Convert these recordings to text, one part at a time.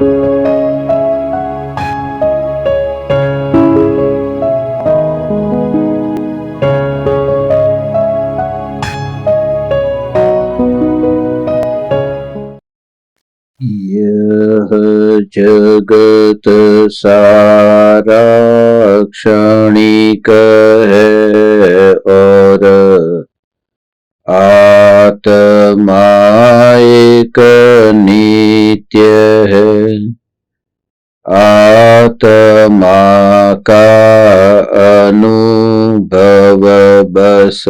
यह जगत सारा क्षणिक है और आत्मा एक नित्य है। आत्मा का अनुभव बस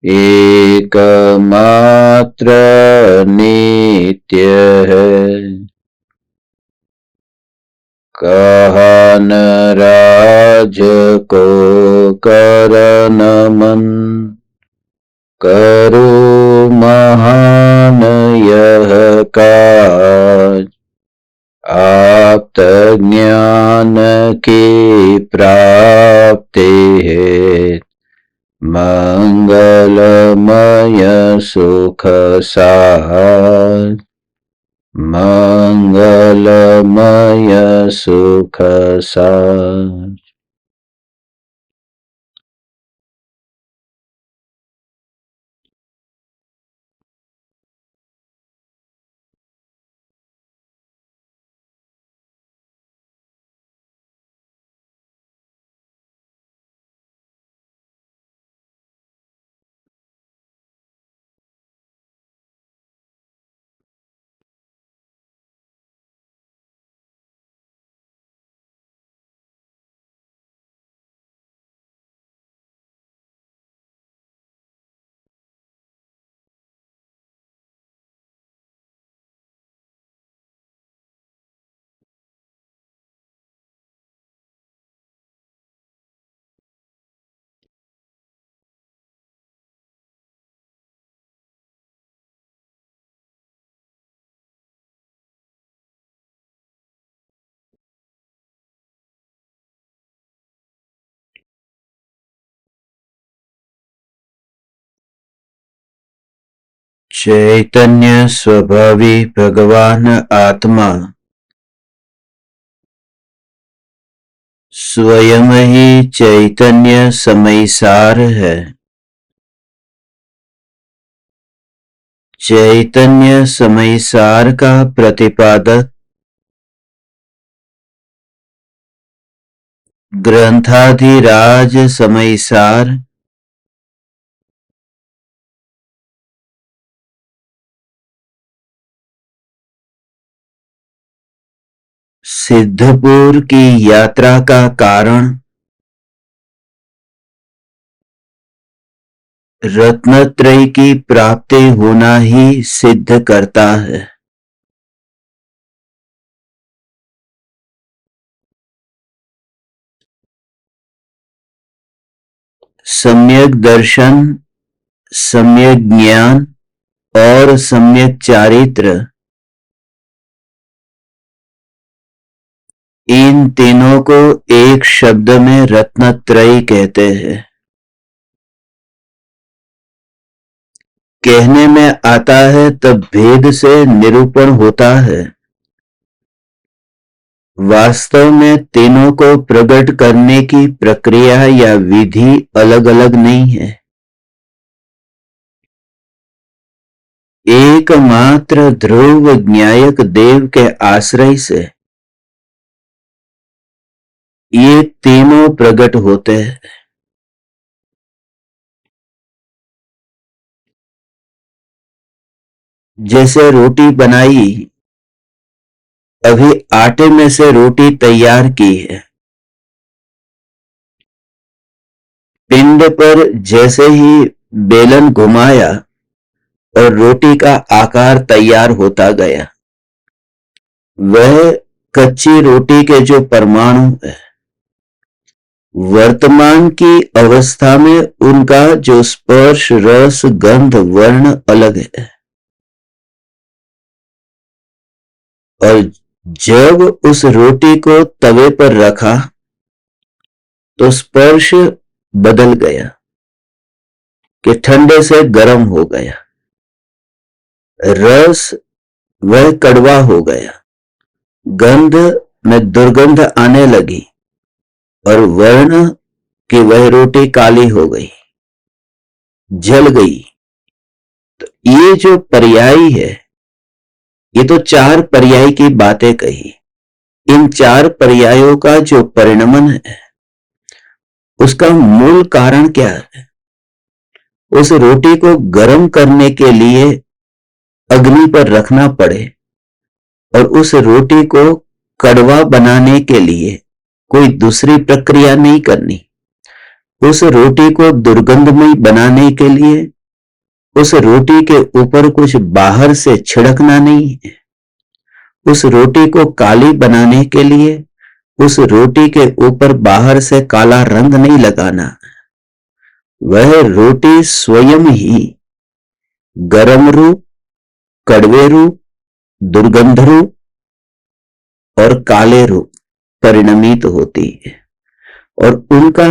एकमात्र नित्य है। कहन राज को कर नमन, करो महान यह काज। आप्त ज्ञान की प्राप्ति है, मंगलमय सुख साध। मंगलमय सुख साध। चैतन्य स्वभावी भगवान आत्मा स्वयं ही चैतन्य समयसार है। चैतन्य समयसार का प्रतिपादक ग्रंथाधिराज समयसार सिद्धपुर की यात्रा का कारण रत्नत्रय की प्राप्ति होना ही सिद्ध करता है। सम्यक दर्शन, सम्यक ज्ञान और सम्यक चारित्र, इन तीनों को एक शब्द में रत्नत्रय कहते हैं। कहने में आता है तब भेद से निरूपण होता है। वास्तव में तीनों को प्रकट करने की प्रक्रिया या विधि अलग अलग नहीं है। एकमात्र ध्रुव ज्ञायक देव के आश्रय से ये तीनों प्रकट होते हैं। जैसे रोटी बनाई, अभी आटे में से रोटी तैयार की है। पिंड पर जैसे ही बेलन घुमाया और रोटी का आकार तैयार होता गया, वह कच्ची रोटी के जो परमाणु है, वर्तमान की अवस्था में उनका जो स्पर्श, रस, गंध, वर्ण अलग है। और जब उस रोटी को तवे पर रखा तो स्पर्श बदल गया कि ठंडे से गर्म हो गया। रस वह कड़वा हो गया गंध में दुर्गंध आने लगी और वर्ण की वह रोटी काली हो गई, जल गई। तो ये जो पर्याय है, ये तो चार पर्याय की बातें कही। इन चार पर्यायों का जो परिणमन है, उसका मूल कारण क्या है? उस रोटी को गर्म करने के लिए अग्नि पर रखना पड़े और उस रोटी को कड़वा बनाने के लिए कोई दूसरी प्रक्रिया नहीं करनी। उस रोटी को दुर्गंधमय बनाने के लिए उस रोटी के ऊपर कुछ बाहर से छिड़कना नहीं है। उस रोटी को काली बनाने के लिए उस रोटी के ऊपर बाहर से काला रंग नहीं लगाना। वह रोटी स्वयं ही गरम रूप, कड़वे रूप, दुर्गंध रूप और काले रूप परिणमित होती है। और उनका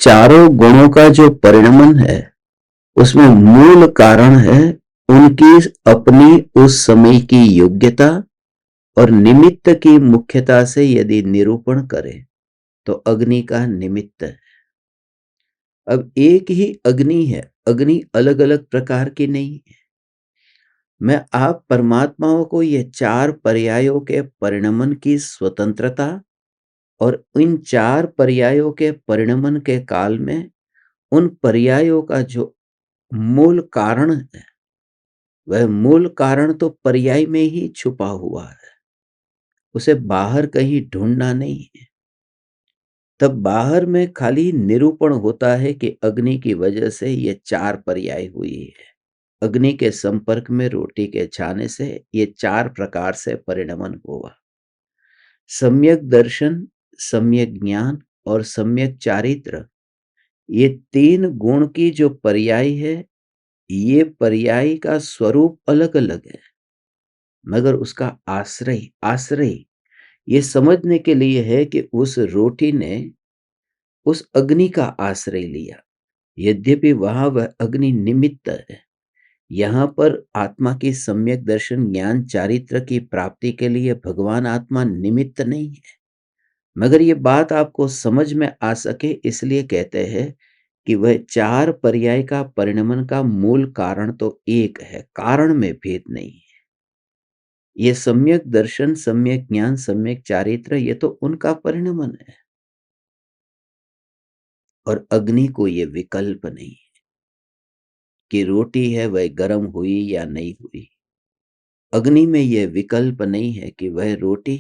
चारों गुणों का जो परिणमन है, उसमें मूल कारण है उनकी अपनी उस समय की योग्यता और निमित्त की मुख्यता से यदि निरूपण करें तो अग्नि का निमित्त है। अब एक ही अग्नि है, अग्नि अलग अलग प्रकार की नहीं है। मैं आप परमात्माओं को ये चार पर्यायों के परिणमन की स्वतंत्रता और इन चार पर्यायों के परिणमन के काल में उन पर्यायों का जो मूल कारण है, वह मूल कारण तो पर्याय में ही छुपा हुआ है, उसे बाहर कहीं ढूंढना नहीं है। तब बाहर में खाली निरूपण होता है कि अग्नि की वजह से ये चार पर्याय हुई है। अग्नि के संपर्क में रोटी के छाने से ये चार प्रकार से परिणमन हुआ। सम्यक दर्शन, सम्यक ज्ञान और सम्यक चारित्र, ये तीन गुण की जो पर्याय है, ये पर्याय का स्वरूप अलग अलग है, मगर उसका आश्रय आश्रय ये समझने के लिए है कि उस रोटी ने उस अग्नि का आश्रय लिया। यद्यपि वहां वह अग्नि निमित्त है, यहां पर आत्मा की सम्यक दर्शन ज्ञान चारित्र की प्राप्ति के लिए भगवान आत्मा निमित्त नहीं है। मगर ये बात आपको समझ में आ सके इसलिए कहते हैं कि वह चार पर्याय का परिणमन का मूल कारण तो एक है, कारण में भेद नहीं है। ये सम्यक दर्शन, सम्यक ज्ञान, सम्यक चारित्र, ये तो उनका परिणमन है और अग्नि को ये विकल्प नहीं है कि रोटी है वह गर्म हुई या नहीं हुई। अग्नि में यह विकल्प नहीं है कि वह रोटी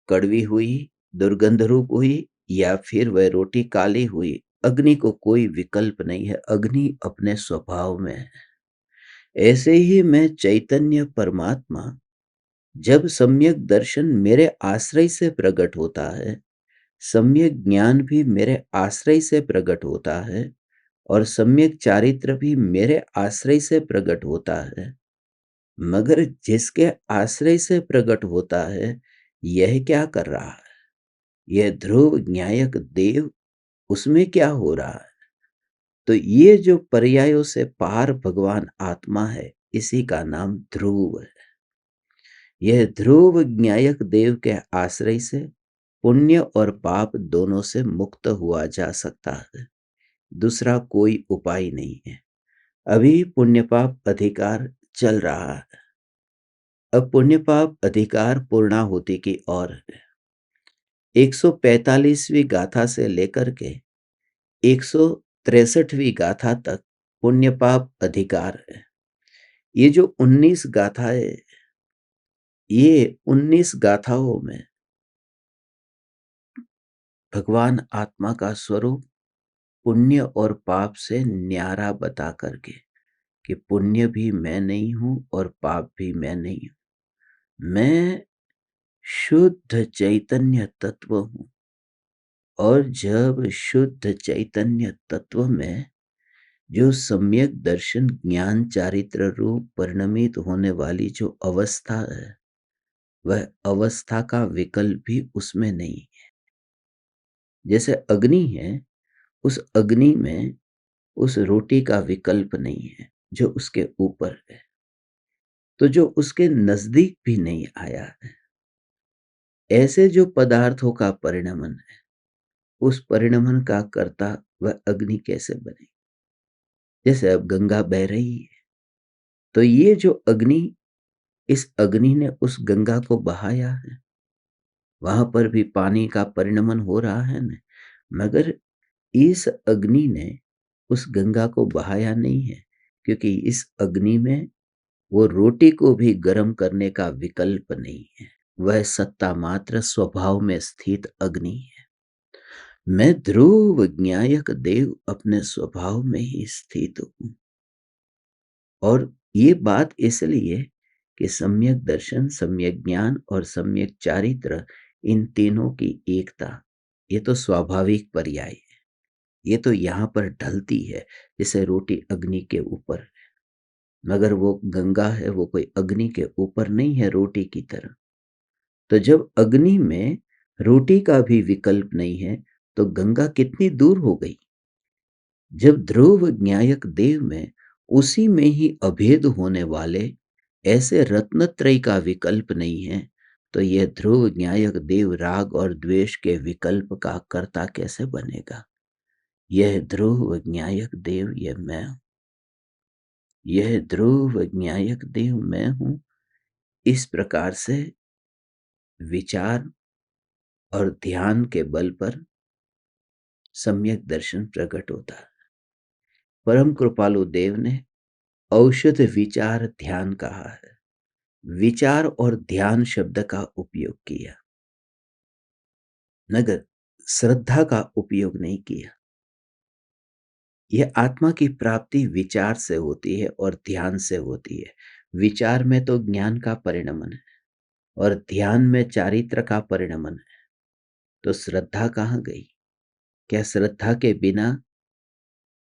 कड़वी हुई, दुर्गंध रूप हुई या फिर वह रोटी काली हुई। अग्नि को कोई विकल्प नहीं है, अग्नि अपने स्वभाव में है। ऐसे ही मैं चैतन्य परमात्मा जब सम्यक दर्शन मेरे आश्रय से प्रकट होता है, सम्यक ज्ञान भी मेरे आश्रय से प्रकट होता है और सम्यक चारित्र भी मेरे आश्रय से प्रकट होता है। मगर जिसके आश्रय से प्रकट होता है, यह क्या कर रहा है? यह ध्रुव ज्ञायक देव, उसमें क्या हो रहा है? तो ये जो पर्यायों से पार भगवान आत्मा है, इसी का नाम ध्रुव है। यह ध्रुव ज्ञायक देव के आश्रय से पुण्य और पाप दोनों से मुक्त हुआ जा सकता है। दूसरा कोई उपाय नहीं है। अभी पुण्य पाप अधिकार चल रहा है। अब पुण्य पाप अधिकार पूर्णाहुति की ओर है। 145वीं गाथा से लेकर के 163वीं गाथा तक पुण्य पाप अधिकार है। ये जो 19 गाथाएं, ये 19 गाथाओं में भगवान आत्मा का स्वरूप पुण्य और पाप से न्यारा बता करके कि पुण्य भी मैं नहीं हूं और पाप भी मैं नहीं हूं। मैं शुद्ध चैतन्य तत्व हूं और जब शुद्ध चैतन्य तत्व में जो सम्यक दर्शन ज्ञान चारित्र रूप परिणमित होने वाली जो अवस्था है, वह अवस्था का विकल्प भी उसमें नहीं है। जैसे अग्नि है, उस अग्नि में उस रोटी का विकल्प नहीं है जो उसके ऊपर है, तो जो उसके नजदीक भी नहीं आया है, ऐसे जो पदार्थों का परिणमन है, उस परिणमन का कर्ता वह अग्नि कैसे बने? जैसे अब गंगा बह रही है, तो ये जो अग्नि, इस अग्नि ने उस गंगा को बहाया है। वहां पर भी पानी का परिणमन हो रहा है ना, मगर इस अग्नि ने उस गंगा को बहाया नहीं है, क्योंकि इस अग्नि में वो रोटी को भी गर्म करने का विकल्प नहीं है। वह सत्ता मात्र स्वभाव में स्थित अग्नि है। मैं ध्रुव ज्ञायक देव अपने स्वभाव में ही स्थित हूं। और ये बात इसलिए कि सम्यक दर्शन, सम्यक ज्ञान और सम्यक चारित्र, इन तीनों की एकता, ये तो स्वाभाविक पर्याय है। ये तो यहाँ पर ढलती है, जैसे रोटी अग्नि के ऊपर, मगर वो गंगा है, वो कोई अग्नि के ऊपर नहीं है रोटी की तरह। तो जब अग्नि में रोटी का भी विकल्प नहीं है, तो गंगा कितनी दूर हो गई। जब ध्रुव ज्ञायक देव में उसी में ही अभेद होने वाले ऐसे रत्नत्रय का विकल्प नहीं है, तो यह ध्रुव ज्ञायक देव राग और द्वेष के विकल्प का कर्ता कैसे बनेगा? यह ध्रुव ज्ञायक देव, यह मैं हूं। यह ध्रुव ज्ञायक देव मैं हूं। इस प्रकार से विचार और ध्यान के बल पर सम्यक दर्शन प्रकट होता है। परम कृपालु देव ने औषध विचार ध्यान कहा है। विचार और ध्यान शब्द का उपयोग किया, मगर श्रद्धा का उपयोग नहीं किया। यह आत्मा की प्राप्ति विचार से होती है और ध्यान से होती है। विचार में तो ज्ञान का परिणमन है और ध्यान में चारित्र का परिणमन है। तो श्रद्धा कहाँ गई? क्या श्रद्धा के बिना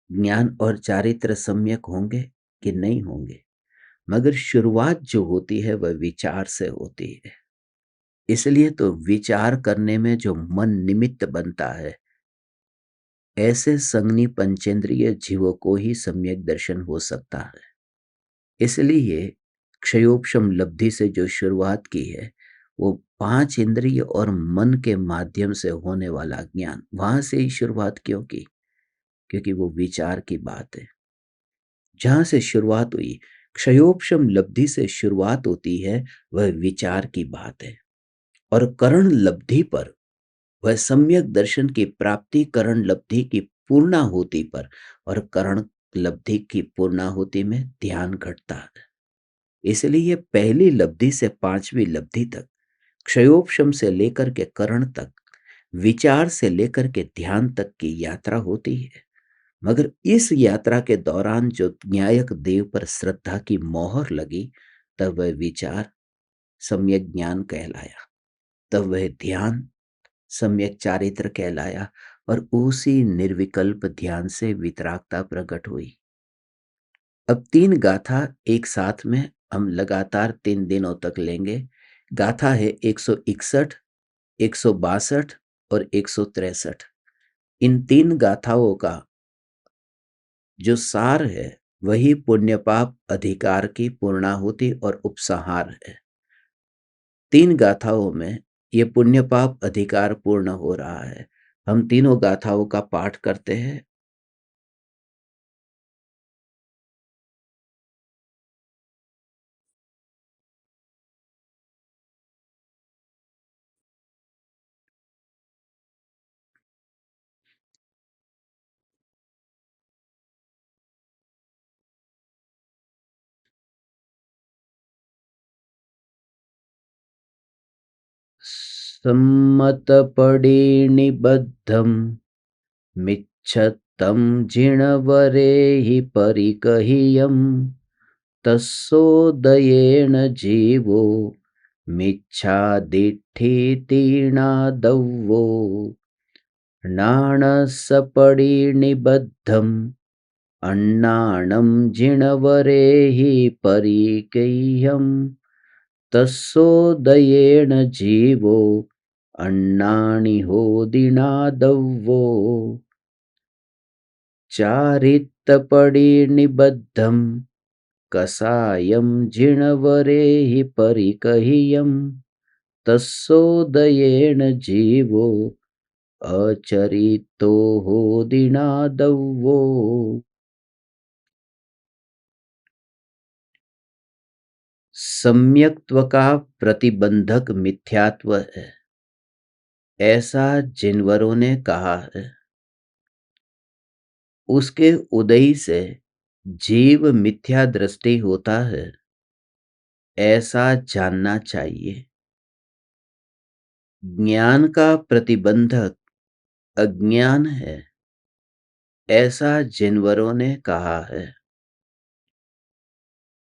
ज्ञान और चारित्र सम्यक होंगे कि नहीं होंगे? मगर शुरुआत जो होती है वह विचार से होती है। इसलिए तो विचार करने में जो मन निमित्त बनता है, ऐसे संगनी पंचेंद्रिय जीवों को ही सम्यक दर्शन हो सकता है। इसलिए क्षयोपशम लब्धि से जो शुरुआत की है, वो 5 इंद्रिय और मन के माध्यम से होने वाला ज्ञान, वहां से ही शुरुआत क्यों की? क्योंकि वो विचार की बात है। जहां से शुरुआत हुई, क्षयोपशम लब्धि से शुरुआत होती है, वह विचार की बात है। और करण लब्धि पर, वह सम्यक दर्शन की प्राप्ति करण लब्धि की पूर्णाहुति पर, और करण लब्धि की पूर्णाहुति में ध्यान घटता है। इसलिए पहली लब्धि से 5वीं लब्धि तक, क्षयोपशम से लेकर के करण तक, विचार से लेकर के ध्यान तक की यात्रा होती है। मगर इस यात्रा के दौरान जो न्यायक देव पर श्रद्धा की मोहर लगी, तब वह विचार सम्यक ज्ञान कहलाया, तब वह ध्यान सम्यक चारित्र कहलाया, और उसी निर्विकल्प ध्यान से वितरागता प्रकट हुई। अब 3 गाथा एक साथ में हम लगातार 3 दिनों तक लेंगे। गाथा है 161, 162 और 163। इन 3 गाथाओं का जो सार है, वही पुण्य पाप अधिकार की पूर्णाहुति और उपसंहार है। 3 गाथाओं में ये पुण्य पाप अधिकार पूर्ण हो रहा है। हम तीनों गाथाओं का पाठ करते हैं। सम्मतपडिनिबद्धं मिच्छत्तं जिणवरेहि परिकहियं तस्सोदयेन जीवो मिच्छादिठ्ठितीर्णादव्वो नाणसपडिनिबद्धम् अन्नाणं जिणवरेहि परिकेह्यं तस्सोदयेन जीवो अन्नानि होदिनादव्वो चारित्तपडिनिबद्धं कषायं जिणवरेहि परिकहियं तस्सोदयेन जीवो अचरितो होदिनादौ। सम्यक्त्व का प्रतिबंधक मिथ्यात्व है, ऐसा जिनवरों ने कहा है। उसके उदय से जीव मिथ्या दृष्टि होता है, ऐसा जानना चाहिए। ज्ञान का प्रतिबंधक अज्ञान है, ऐसा जिनवरों ने कहा है।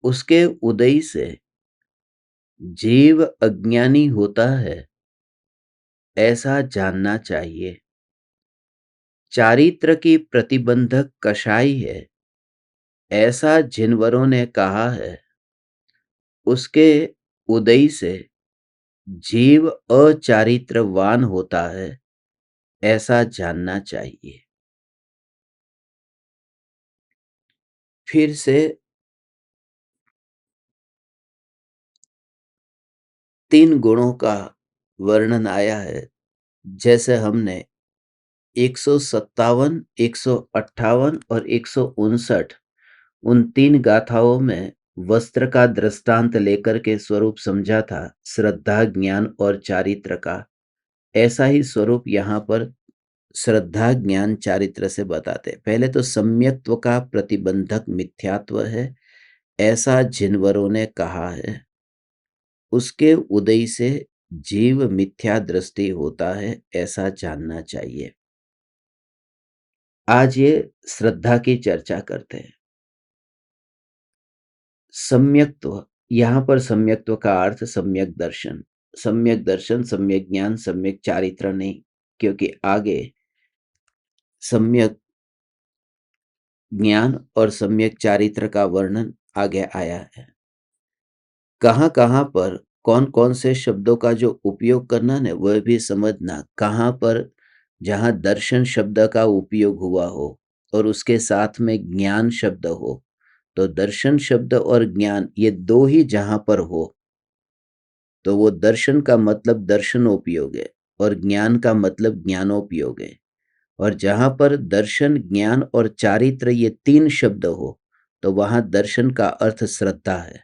उसके उदय से जीव अज्ञानी होता है, ऐसा जानना चाहिए। चारित्र की प्रतिबंधक कषाय है, ऐसा जिनवरों ने कहा है। उसके उदय से जीव अचारित्रवान होता है, ऐसा जानना चाहिए। फिर से 3 गुणों का वर्णन आया है। जैसे हमने 157, 158 और 159 उन 3 गाथाओं में वस्त्र का दृष्टांत लेकर के स्वरूप समझा था, श्रद्धा, ज्ञान और चारित्र का। ऐसा ही स्वरूप यहाँ पर श्रद्धा, ज्ञान, चारित्र से बताते। पहले तो सम्यक्त्व का प्रतिबंधक मिथ्यात्व है, ऐसा जिनवरों ने कहा है। उसके उदय से जीव मिथ्या दृष्टि होता है, ऐसा जानना चाहिए। आज ये श्रद्धा की चर्चा करते हैं। सम्यक्त्व, यहां पर सम्यक्त्व का अर्थ सम्यक दर्शन, सम्यक दर्शन, सम्यक ज्ञान, सम्यक चारित्र नहीं, क्योंकि आगे सम्यक ज्ञान और सम्यक चारित्र का वर्णन आगे आया है। कहां कहां पर कौन कौन से शब्दों का जो उपयोग करना है वह भी समझना। कहां पर जहां दर्शन शब्द का उपयोग हुआ हो और उसके साथ में ज्ञान शब्द हो, तो दर्शन शब्द और ज्ञान ये दो ही जहां पर हो तो वो दर्शन का मतलब दर्शनोपयोग है और ज्ञान का मतलब ज्ञानोपयोग है। और जहां पर दर्शन, ज्ञान और चारित्र ये 3 शब्द हो तो वहां दर्शन का अर्थ श्रद्धा है।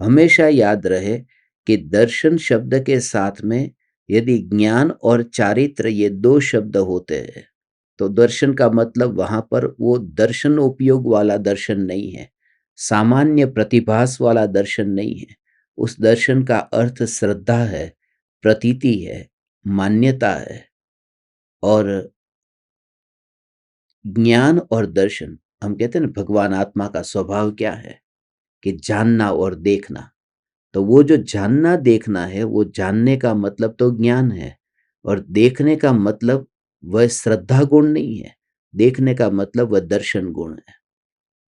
हमेशा याद रहे कि दर्शन शब्द के साथ में यदि ज्ञान और चारित्र ये 2 शब्द होते हैं तो दर्शन का मतलब वहां पर वो दर्शन उपयोग वाला दर्शन नहीं है, सामान्य प्रतिभास वाला दर्शन नहीं है। उस दर्शन का अर्थ श्रद्धा है, प्रतीति है, मान्यता है। और ज्ञान और दर्शन, हम कहते हैं ना भगवान आत्मा का स्वभाव क्या है कि जानना और देखना। तो वो जो जानना देखना है, वो जानने का मतलब तो ज्ञान है और देखने का मतलब वह श्रद्धा गुण नहीं है, देखने का मतलब वह दर्शन गुण है।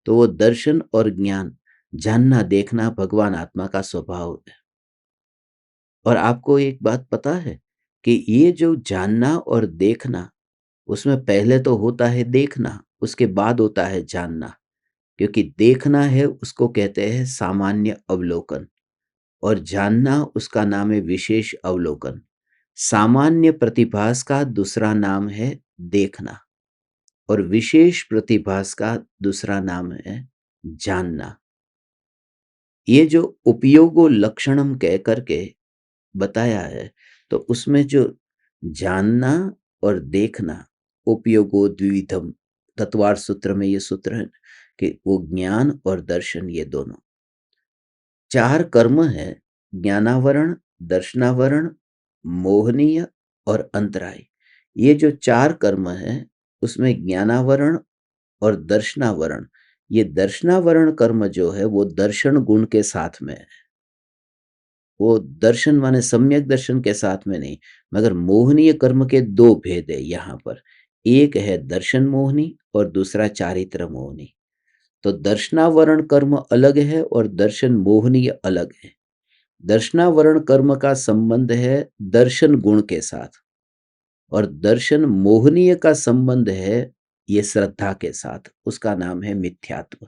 तो वो दर्शन और ज्ञान, जानना देखना भगवान आत्मा का स्वभाव है। और आपको एक बात पता है कि ये जो जानना और देखना, उसमें पहले तो होता है देखना, उसके बाद होता है जानना। क्योंकि देखना है उसको कहते हैं सामान्य अवलोकन और जानना उसका नाम है विशेष अवलोकन। सामान्य प्रतिभास का दूसरा नाम है देखना और विशेष प्रतिभास का दूसरा नाम है जानना। ये जो उपयोगो लक्षणम कह करके बताया है, तो उसमें जो जानना और देखना, उपयोगो द्विविधम, तत्वार सूत्र में ये सूत्र है कि वो ज्ञान और दर्शन ये दोनों 4 कर्म है। ज्ञानावरण, दर्शनावरण, मोहनीय और अंतराय। ये जो 4 कर्म है उसमें ज्ञानावरण और दर्शनावरण, ये दर्शनावरण कर्म जो है वो दर्शन गुण के साथ में है। वो दर्शन माने सम्यक दर्शन के साथ में नहीं, मगर मोहनीय कर्म के 2 भेद है यहाँ पर। एक है दर्शन मोहनी और दूसरा चारित्र मोहनी। तो दर्शनावरण कर्म अलग है और दर्शन मोहनीय अलग है। दर्शनावरण कर्म का संबंध है दर्शन गुण के साथ और दर्शन मोहनीय का संबंध है ये श्रद्धा के साथ, उसका नाम है मिथ्यात्व।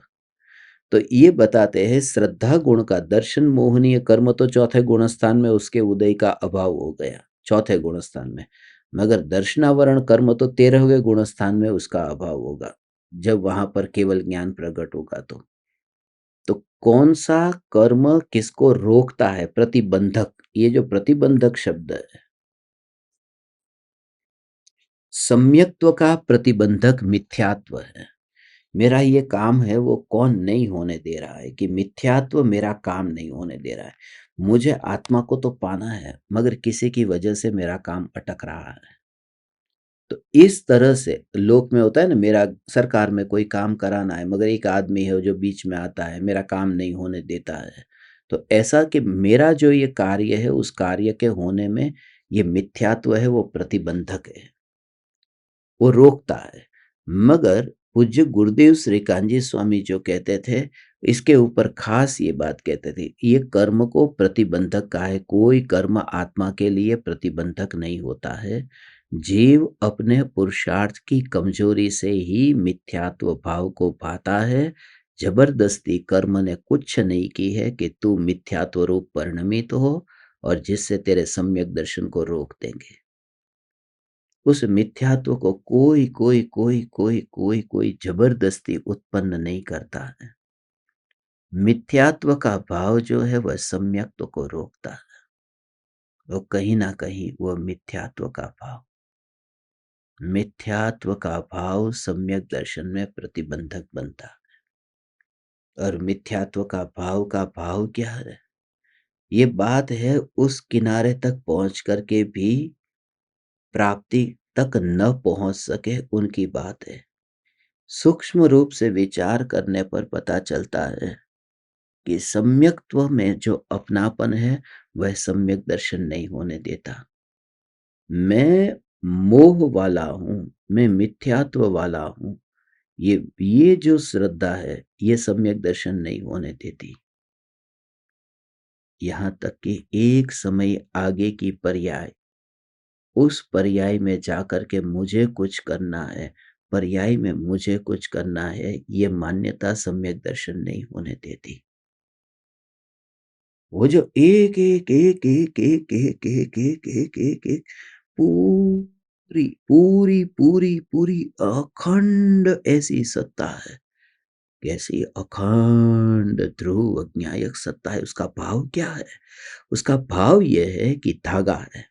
तो ये बताते हैं श्रद्धा गुण का दर्शन मोहनीय कर्म तो चौथे गुण स्थान में उसके उदय का अभाव हो गया, चौथे गुण स्थान में। मगर दर्शनावरण कर्म तो 13वें गुण स्थान में उसका अभाव होगा, जब वहां पर केवल ज्ञान प्रकट होगा। तो कौन सा कर्म किसको रोकता है? प्रतिबंधक। ये जो प्रतिबंधक शब्द है, सम्यक्त्व का प्रतिबंधक मिथ्यात्व है। मेरा ये काम है वो कौन नहीं होने दे रहा है, कि मिथ्यात्व मेरा काम नहीं होने दे रहा है। मुझे आत्मा को तो पाना है, मगर किसी की वजह से मेरा काम अटक रहा है। तो इस तरह से लोक में होता है ना, मेरा सरकार में कोई काम कराना है, मगर एक आदमी है जो बीच में आता है, मेरा काम नहीं होने देता है। तो ऐसा कि मेरा जो ये कार्य है, उस कार्य के होने में ये मिथ्यात्व है, वो प्रतिबंधक है, वो रोकता है। मगर पूज्य गुरुदेव श्री कान्जी स्वामी जो कहते थे, इसके ऊपर खास ये बात कहते थे, ये कर्म को प्रतिबंधक का है। कोई कर्म आत्मा के लिए प्रतिबंधक नहीं होता है। जीव अपने पुरुषार्थ की कमजोरी से ही मिथ्यात्व भाव को पाता है। जबरदस्ती कर्म ने कुछ नहीं की है कि तू मिथ्यात्व रूप परिणमित हो, और जिससे तेरे सम्यक दर्शन को रोक देंगे। उस मिथ्यात्व को कोई जबरदस्ती उत्पन्न नहीं करता है। मिथ्यात्व का भाव जो है वह सम्यक्त्व को रोकता है। वो कहीं ना कहीं वो मिथ्यात्व का भाव सम्यक दर्शन में प्रतिबंधक बनता है। और मिथ्यात्व का भाव क्या है? ये बात है उस किनारे तक पहुंच करके भी प्राप्ति तक न पहुंच सके, उनकी बात है। सूक्ष्म रूप से विचार करने पर पता चलता है कि सम्यक्त्व में जो अपनापन है वह सम्यक दर्शन नहीं होने देता। मैं मोह वाला हूं, मैं मिथ्यात्व वाला हूं, ये जो श्रद्धा है ये सम्यक दर्शन नहीं होने देती। यहां तक कि एक समय आगे की पर्याय, उस पर्याय में जाकर के मुझे कुछ करना है, पर्याय में मुझे कुछ करना है, ये मान्यता सम्यक दर्शन नहीं होने देती। वो जो एक एक एक एक एक एक एक एक एक एक एक पूरी पूरी पूरी पूरी अखंड ऐसी सत्ता है, कैसी अखंड ध्रुव अज्ञायक सत्ता है। उसका भाव क्या है? उसका भाव यह है कि धागा है,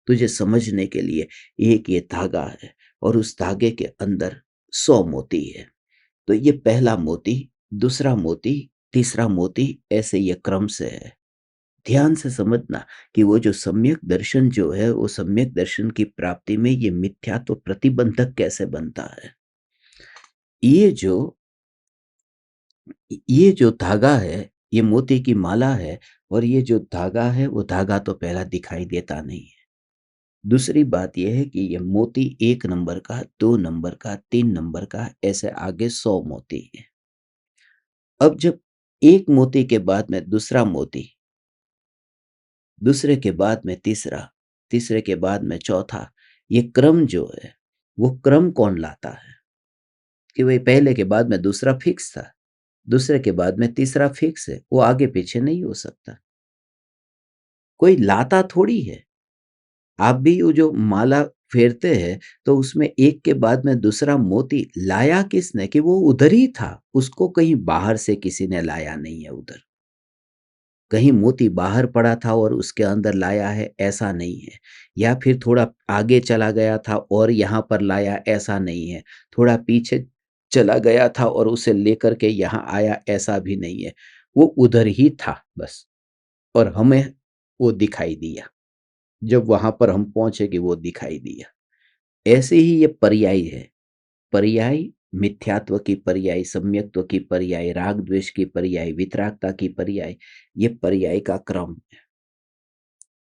तुझे समझने के लिए एक ये धागा है, और उस धागे के अंदर 100 मोती है। तो ये पहला मोती, दूसरा मोती, तीसरा मोती, ऐसे ये क्रम से है। ध्यान से समझना कि वो जो सम्यक दर्शन जो है, वो सम्यक दर्शन की प्राप्ति में ये मिथ्या तो प्रतिबंधक कैसे बनता है। ये जो ये जो धागा है, ये मोती की माला है, और ये जो धागा है वो धागा तो पहला दिखाई देता नहीं है। दूसरी बात यह है कि ये मोती 1 नंबर का, 2 नंबर का, 3 नंबर का, ऐसे आगे 100 मोती है। अब जब एक मोती के बाद में दूसरा मोती, दूसरे के बाद में तीसरा, तीसरे के बाद में चौथा, ये क्रम जो है, वो क्रम कौन लाता है? कि वही पहले के बाद में दूसरा फिक्स था, दूसरे के बाद में तीसरा फिक्स है, वो आगे पीछे नहीं हो सकता। कोई लाता थोड़ी है। आप भी वो जो माला फेरते हैं, तो उसमें एक के बाद में दूसरा मोती लाया किसने? कि वो उधर ही था, उसको कहीं बाहर से किसी ने लाया नहीं है उधर। कहीं मोती बाहर पड़ा था और उसके अंदर लाया है, ऐसा नहीं है। या फिर थोड़ा आगे चला गया था और यहाँ पर लाया, ऐसा नहीं है। थोड़ा पीछे चला गया था और उसे लेकर के यहाँ आया, ऐसा भी नहीं है। वो उधर ही था बस, और हमें वो दिखाई दिया। जब वहां पर हम पहुंचे कि वो दिखाई दिया। ऐसे ही ये पर्याय है। पर्याय मिथ्यात्व की पर्याय, सम्यक्त्व की पर्याय, राग द्वेष की पर्याय, वितरागता की पर्याय, ये पर्याय का क्रम है।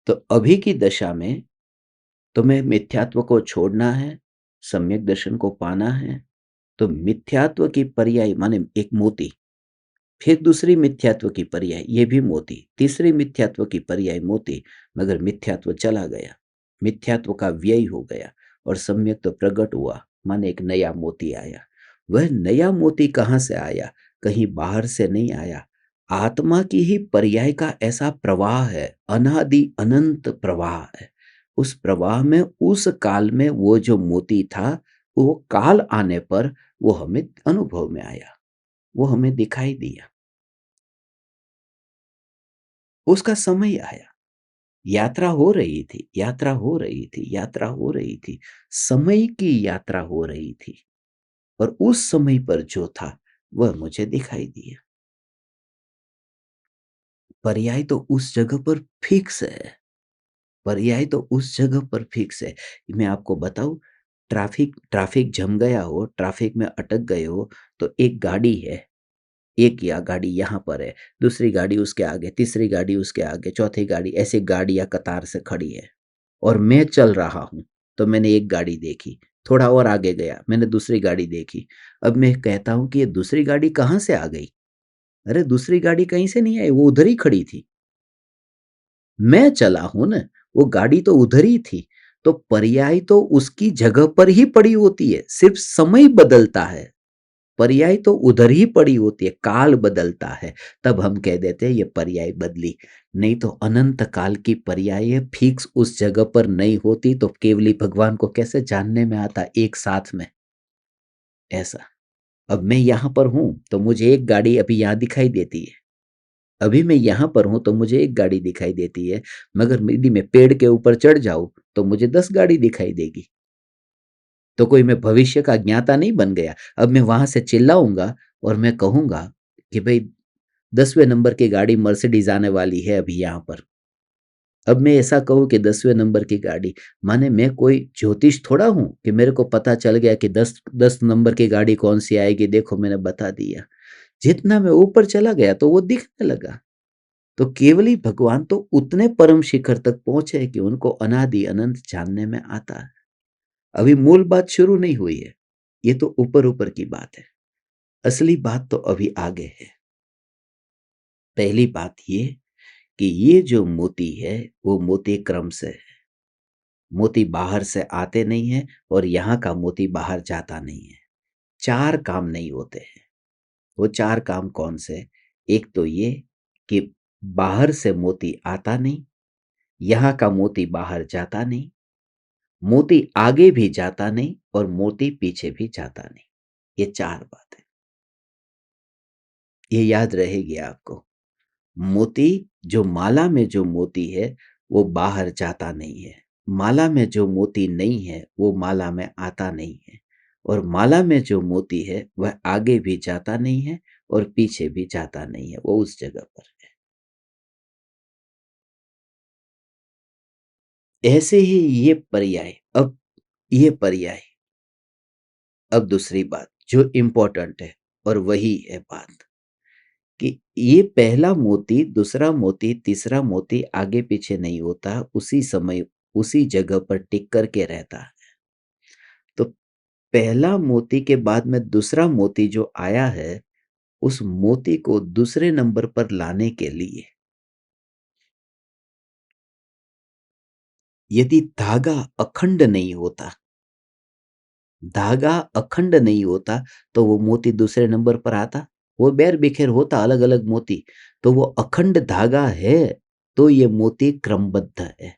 तो अभी की दशा में तुम्हें मिथ्यात्व को छोड़ना है, सम्यक दर्शन को पाना है। तो मिथ्यात्व की पर्याय माने एक मोती, फिर दूसरी मिथ्यात्व की पर्याय, ये भी मोती, तीसरी मिथ्यात्व की पर्याय मोती, मगर मिथ्यात्व चला गया, मिथ्यात्व का व्यय हो गया, और सम्यक तो प्रकट हुआ, माने एक नया मोती आया। वह नया मोती कहाँ से आया? कहीं बाहर से नहीं आया। आत्मा की ही पर्याय का ऐसा प्रवाह है, अनादि अनंत प्रवाह है। उस प्रवाह में उस काल में वो जो मोती था, वो काल आने पर वो हमें अनुभव में आया, वो हमें दिखाई दिया। उसका समय आया। यात्रा हो रही थी, यात्रा हो रही थी, यात्रा हो रही थी। समय की यात्रा हो रही थी और उस समय पर जो था वह मुझे दिखाई दिया। पर्याय तो उस जगह पर फिक्स है। पर्याय तो उस जगह पर फिक्स है। मैं आपको बताऊं, ट्रैफिक ट्रैफिक जम गया हो, ट्रैफिक में अटक गए हो, तो एक गाड़ी है, एक या गाड़ी यहाँ पर है, दूसरी गाड़ी उसके आगे, तीसरी गाड़ी उसके आगे, चौथी गाड़ी, ऐसे गाड़ियां कतार से खड़ी है और मैं चल रहा हूं। तो मैंने एक गाड़ी देखी, थोड़ा और आगे गया, मैंने दूसरी गाड़ी देखी। अब मैं कहता हूं कि ये दूसरी गाड़ी कहाँ से आ गई? अरे दूसरी गाड़ी कहीं से नहीं आई, वो उधर ही खड़ी थी। मैं चला हूं ना, वो गाड़ी तो उधर ही थी। तो पर्याय तो उसकी जगह पर ही पड़ी होती है, सिर्फ समय बदलता है। पर्याय तो उधर ही पड़ी होती है, काल बदलता है। तब हम कह देते हैं ये पर्याय बदली। नहीं तो अनंत काल की पर्याय फिक्स उस जगह पर नहीं होती तो केवली भगवान को कैसे जानने में आता एक साथ में? ऐसा। अब मैं यहां पर हूं तो मुझे एक गाड़ी अभी यहां दिखाई देती है। अभी मैं यहां पर हूं तो मुझे एक गाड़ी दिखाई देती है, मगर यदि मैं पेड़ के ऊपर चढ़ जाऊं तो मुझे 10 गाड़ी दिखाई देगी। तो कोई मैं भविष्य का ज्ञाता नहीं बन गया। अब मैं वहां से चिल्लाऊंगा और मैं कहूंगा कि भाई 10वें नंबर की गाड़ी मर्सिडीज आने वाली है अभी यहाँ पर। अब मैं ऐसा कहूँ कि 10वें नंबर की गाड़ी, माने मैं कोई ज्योतिष थोड़ा हूँ कि मेरे को पता चल गया कि 10 नंबर की गाड़ी कौन सी आएगी, देखो मैंने बता दिया। जितना मैं ऊपर चला गया तो वो दिखने लगा। तो केवली भगवान तो उतने परम शिखर तक पहुंचे कि उनको अनादि अनंत जानने में आता है। अभी मूल बात शुरू नहीं हुई है, ये तो ऊपर ऊपर की बात है। असली बात तो अभी आगे है। पहली बात ये कि ये जो मोती है वो मोती क्रम से है। मोती बाहर से आते नहीं है और यहाँ का मोती बाहर जाता नहीं है। 4 काम नहीं होते हैं। वो 4 काम कौन से? एक तो ये कि बाहर से मोती आता नहीं, यहाँ का मोती बाहर जाता नहीं, मोती आगे भी जाता नहीं और मोती पीछे भी जाता नहीं। ये 4 बात है। ये याद रहेगी आपको। मोती, जो माला में जो मोती है वो बाहर जाता नहीं है। माला में जो मोती नहीं है वो माला में आता नहीं है। और माला में जो मोती है वह आगे भी जाता नहीं है और पीछे भी जाता नहीं है, वो उस जगह पर है। ऐसे ही ये पर्याय, अब ये पर्याय, अब दूसरी बात जो इंपॉर्टेंट है और वही है बात कि ये पहला मोती, दूसरा मोती, तीसरा मोती आगे पीछे नहीं होता, उसी समय उसी जगह पर टिक करके रहता है। तो पहला मोती के बाद में दूसरा मोती जो आया है, उस मोती को दूसरे नंबर पर लाने के लिए यदि धागा अखंड नहीं होता, धागा अखंड नहीं होता तो वो मोती दूसरे नंबर पर आता। वो बैर बिखेर होता अलग अलग मोती, तो वो अखंड धागा है, तो ये मोती क्रमबद्ध है।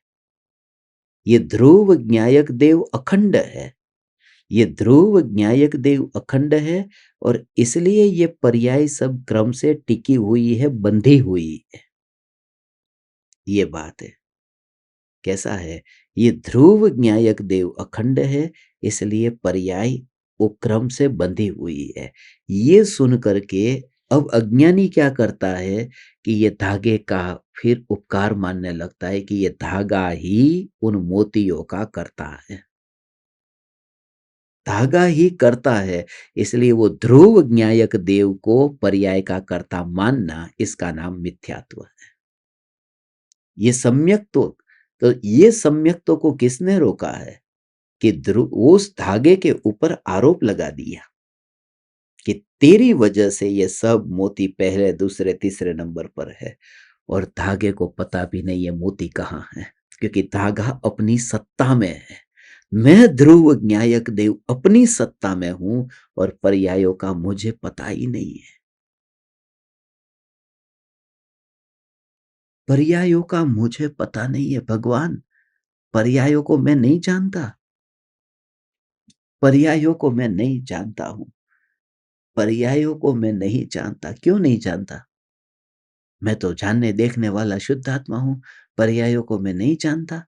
ये ध्रुव ज्ञायक देव अखंड है। ये ध्रुव ज्ञायक देव अखंड है और इसलिए ये पर्याय सब क्रम से टिकी हुई है, बंधी हुई है। ये बात है। कैसा है? ये ध्रुव ज्ञायक देव अखंड है, इसलिए पर्याय वो क्रम से बंधी हुई है। ये सुन करके अब अज्ञानी क्या करता है कि ये धागे का फिर उपकार मानने लगता है कि ये धागा ही उन मोतियों का करता है, धागा ही करता है। इसलिए वो ध्रुव ज्ञायक देव को पर्याय का कर्ता मानना, इसका नाम मिथ्यात्व है। ये सम्यक तो ये सम्यक्तों को किसने रोका है कि ध्रुव उस धागे के ऊपर आरोप लगा दिया कि तेरी वजह से ये सब मोती पहले दूसरे तीसरे नंबर पर है, और धागे को पता भी नहीं है मोती कहाँ है, क्योंकि धागा अपनी सत्ता में है। मैं ध्रुव ज्ञायक देव अपनी सत्ता में हूं और पर्यायों का मुझे पता ही नहीं है। पर्यायों का मुझे पता नहीं है भगवान। पर्यायों को मैं नहीं जानता। पर्यायों को मैं नहीं जानता हूं। पर्यायों को मैं नहीं जानता। क्यों नहीं जानता? मैं तो जानने देखने वाला शुद्ध आत्मा हूं। पर्यायों को मैं नहीं जानता।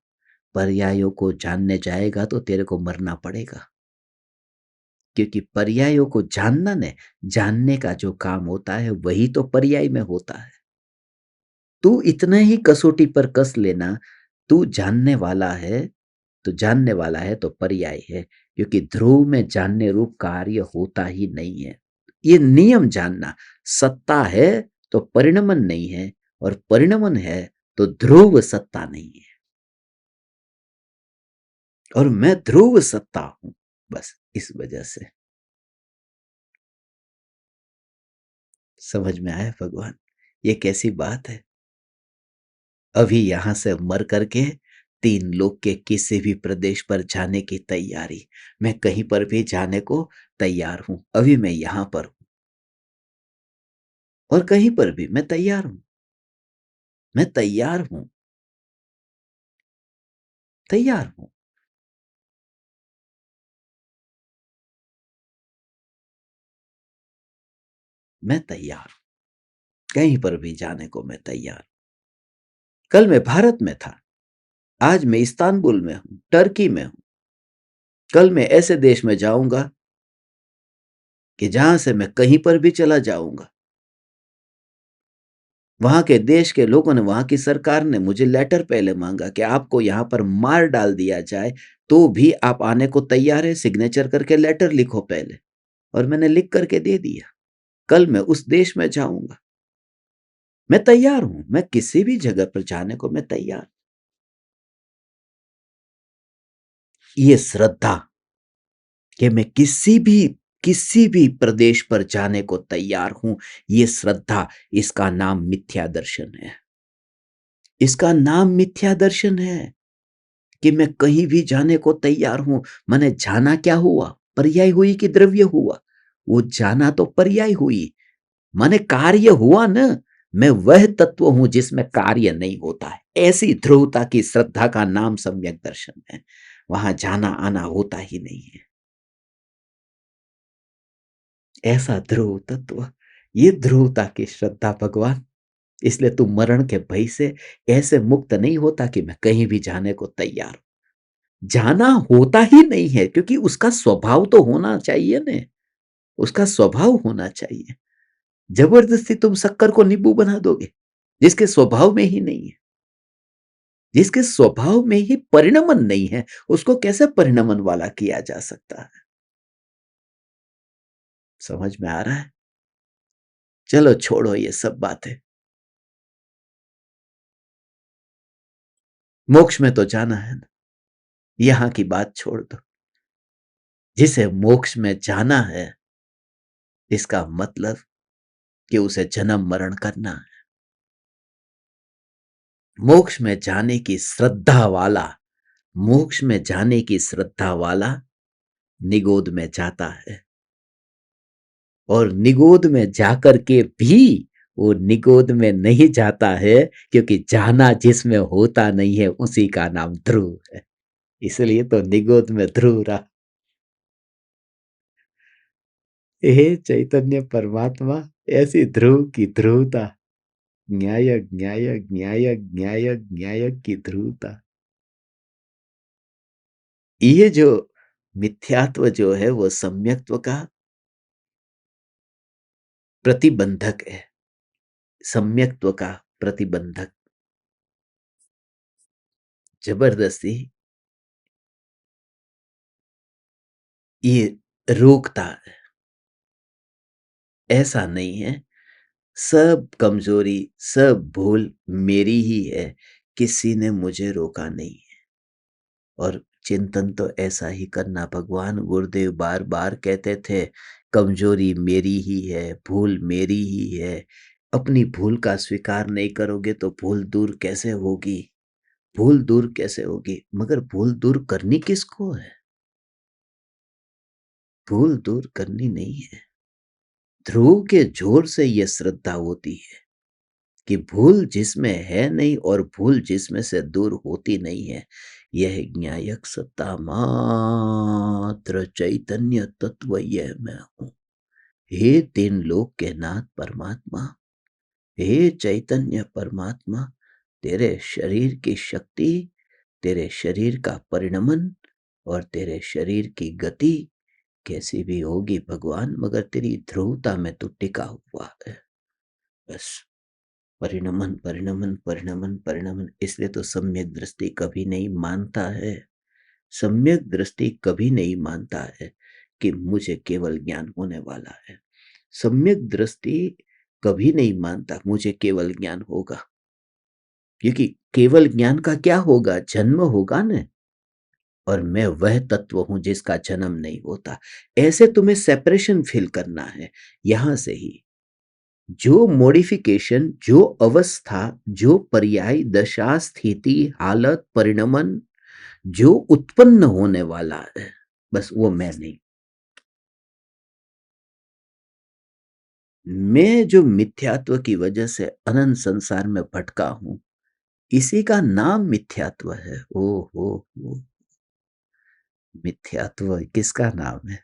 पर्यायों को जानने जाएगा तो तेरे को मरना पड़ेगा। क्योंकि पर्यायों को जानना ने जानने का जो काम होता है वही तो पर्याय में होता है। तू इतना ही कसौटी पर कस लेना। तू जानने वाला है तो जानने वाला है तो पर्याय है, क्योंकि ध्रुव में जानने रूप कार्य होता ही नहीं है। ये नियम जानना। सत्ता है तो परिणमन नहीं है, और परिणमन है तो ध्रुव सत्ता नहीं है। और मैं ध्रुव सत्ता हूं, बस इस वजह से। समझ में आया भगवान? ये कैसी बात है? अभी यहां से मर करके तीन लोक के किसी भी प्रदेश पर जाने की तैयारी। मैं कहीं पर भी जाने को तैयार हूं। अभी मैं यहां पर हूं और कहीं पर भी मैं तैयार हूं। मैं तैयार हूं। तैयार हूं। मैं तैयार हूं। कहीं पर भी जाने को मैं तैयार हूं। कल मैं भारत में था। आज मैं इस्तांबुल में हूं, टर्की में हूं। कल मैं ऐसे देश में जाऊंगा कि जहां से मैं कहीं पर भी चला जाऊंगा। वहां के देश के लोगों ने, वहां की सरकार ने मुझे लेटर पहले मांगा कि आपको यहां पर मार डाल दिया जाए तो भी आप आने को तैयार है, सिग्नेचर करके लेटर लिखो पहले। और मैंने लिख करके दे दिया। कल मैं उस देश में जाऊंगा। मैं तैयार हूं। मैं किसी भी जगह पर जाने को मैं तैयार। ये श्रद्धा कि मैं किसी भी प्रदेश पर जाने को तैयार हूं, ये श्रद्धा, इसका नाम मिथ्या दर्शन है। इसका नाम मिथ्या दर्शन है कि मैं कहीं भी जाने को तैयार हूं। मैंने जाना क्या हुआ? पर्याय हुई कि द्रव्य हुआ? वो जाना तो पर्याय हुई। माने कार्य हुआ ना। मैं वह तत्व हूं जिसमें कार्य नहीं होता है। ऐसी ध्रुवता की श्रद्धा का नाम सम्यक दर्शन है। वहां जाना आना होता ही नहीं है। ऐसा ध्रुव तत्व, ये ध्रुवता की श्रद्धा भगवान। इसलिए तू मरण के भय से ऐसे मुक्त नहीं होता कि मैं कहीं भी जाने को तैयार हूं। जाना होता ही नहीं है, क्योंकि उसका स्वभाव तो होना चाहिए ना। उसका स्वभाव होना चाहिए। जबरदस्ती तुम शक्कर को नींबू बना दोगे जिसके स्वभाव में ही नहीं है। जिसके स्वभाव में ही परिणमन नहीं है, उसको कैसे परिणमन वाला किया जा सकता है? समझ में आ रहा है? चलो छोड़ो ये सब बातें। मोक्ष में तो जाना है ना। यहां की बात छोड़ दो। जिसे मोक्ष में जाना है, इसका मतलब कि उसे जन्म मरण करना है। मोक्ष में जाने की श्रद्धा वाला, मोक्ष में जाने की श्रद्धा वाला निगोद में जाता है। और निगोद में जाकर के भी वो निगोद में नहीं जाता है, क्योंकि जाना जिसमें होता नहीं है उसी का नाम ध्रुव है। इसलिए तो निगोद में ध्रुव रहा। हे चैतन्य परमात्मा, ऐसी ध्रुव की ध्रुवता। न्याय न्याय न्याय न्याय न्याय की ध्रुवता। ये जो मिथ्यात्व जो है वो सम्यक्त्व का प्रतिबंधक है। सम्यक्त्व का प्रतिबंधक। जबरदस्ती ये रोकता है। ऐसा नहीं है। सब कमजोरी, सब भूल मेरी ही है। किसी ने मुझे रोका नहीं है। और चिंतन तो ऐसा ही करना। भगवान गुरुदेव बार बार कहते थे, कमजोरी मेरी ही है, भूल मेरी ही है। अपनी भूल का स्वीकार नहीं करोगे तो भूल दूर कैसे होगी? भूल दूर कैसे होगी? मगर भूल दूर करनी किसको है? भूल दूर करनी नहीं है। ध्रुव के जोर से यह श्रद्धा होती है। कि भूल जिसमें है नहीं और भूल जिसमें से दूर होती नहीं है, यह ज्ञायक सत्ता मात्र चैतन्य तत्व यह मैं हूं। हे तीन लोक के नाथ परमात्मा, हे चैतन्य परमात्मा, तेरे शरीर की शक्ति, तेरे शरीर का परिणमन और तेरे शरीर की गति कैसी भी होगी भगवान, मगर तेरी ध्रुवता में तो टिका हुआ है। बस परिणमन परिणमन परिणमन परिणमन। इसलिए तो सम्यक दृष्टि कभी नहीं मानता है, सम्यक दृष्टि कभी नहीं मानता है कि मुझे केवल ज्ञान होने वाला है। सम्यक दृष्टि कभी नहीं मानता मुझे केवल ज्ञान होगा, क्योंकि केवल ज्ञान का क्या होगा, जन्म होगा न, और मैं वह तत्व हूं जिसका जन्म नहीं होता। ऐसे तुम्हें सेपरेशन फील करना है यहां से ही। जो मॉडिफिकेशन, जो अवस्था, जो पर्याय दशा स्थिति हालत परिणमन जो उत्पन्न होने वाला है, बस वो मैं नहीं। मैं जो मिथ्यात्व की वजह से अनंत संसार में भटका हूं, इसी का नाम मिथ्यात्व है। ओ मिथ्यात्व किसका नाम है?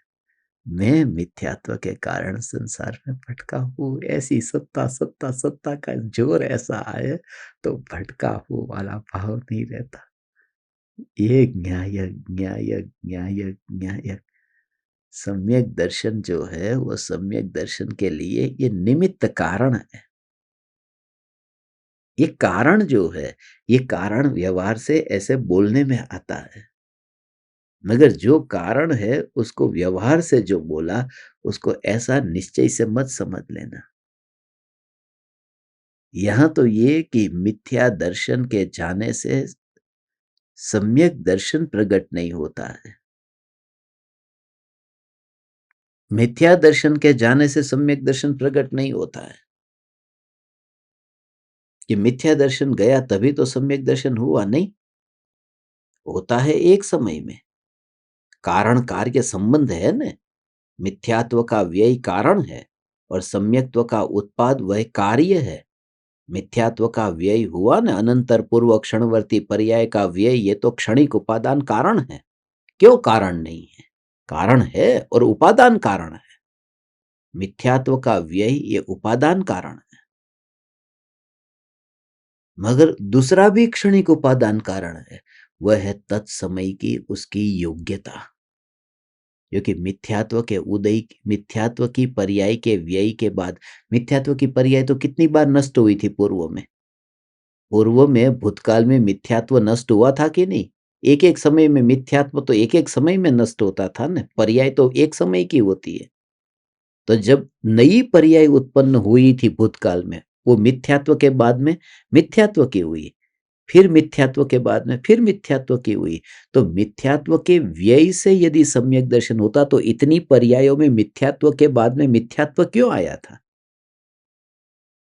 मैं मिथ्यात्व के कारण संसार में भटका हूँ। ऐसी सत्ता सत्ता सत्ता का जोर ऐसा आए तो भटका हूँ वाला भाव नहीं रहता। ये न्यायक न्यायक न्यायक न्यायक सम्यक दर्शन जो है, वो सम्यक दर्शन के लिए ये निमित्त कारण है। ये कारण जो है, ये कारण व्यवहार से ऐसे बोलने में आता है, मगर जो कारण है उसको व्यवहार से जो बोला, उसको ऐसा निश्चय से मत समझ लेना। यहां तो ये कि मिथ्या दर्शन के जाने से सम्यक दर्शन प्रकट नहीं होता है। मिथ्या दर्शन के जाने से सम्यक दर्शन प्रकट नहीं होता है। कि मिथ्या दर्शन गया तभी तो सम्यक दर्शन हुआ, नहीं होता है एक समय में। कारण कार्य संबंध है न, मिथ्यात्व का व्यय कारण है और सम्यक्त्व का उत्पाद वह कार्य है। मिथ्यात्व का व्यय हुआ न, अनंतर पूर्व क्षणवर्ती पर्याय का व्यय, ये तो क्षणिक उपादान कारण है। क्यों कारण नहीं है? कारण है और उपादान कारण है। मिथ्यात्व का व्यय ये उपादान कारण है, मगर दूसरा भी क्षणिक उपादान कारण है, वह है तत्समय की उसकी योग्यता। क्योंकि मिथ्यात्व के उदय, मिथ्यात्व की पर्याय के व्यय के बाद, मिथ्यात्व की पर्याय तो कितनी बार नष्ट हुई थी पूर्व में? पूर्व में भूतकाल में मिथ्यात्व नष्ट हुआ था कि नहीं? एक एक समय में मिथ्यात्व तो एक एक समय में नष्ट होता था ना, पर्याय तो एक समय की होती है। तो जब नई पर्याय उत्पन्न हुई थी भूतकाल में, वो मिथ्यात्व के बाद में मिथ्यात्व की हुई, फिर मिथ्यात्व के बाद में फिर मिथ्यात्व की हुई। तो मिथ्यात्व के व्यय से यदि सम्यक दर्शन होता तो इतनी पर्यायों में मिथ्यात्व के बाद में मिथ्यात्व क्यों आया था?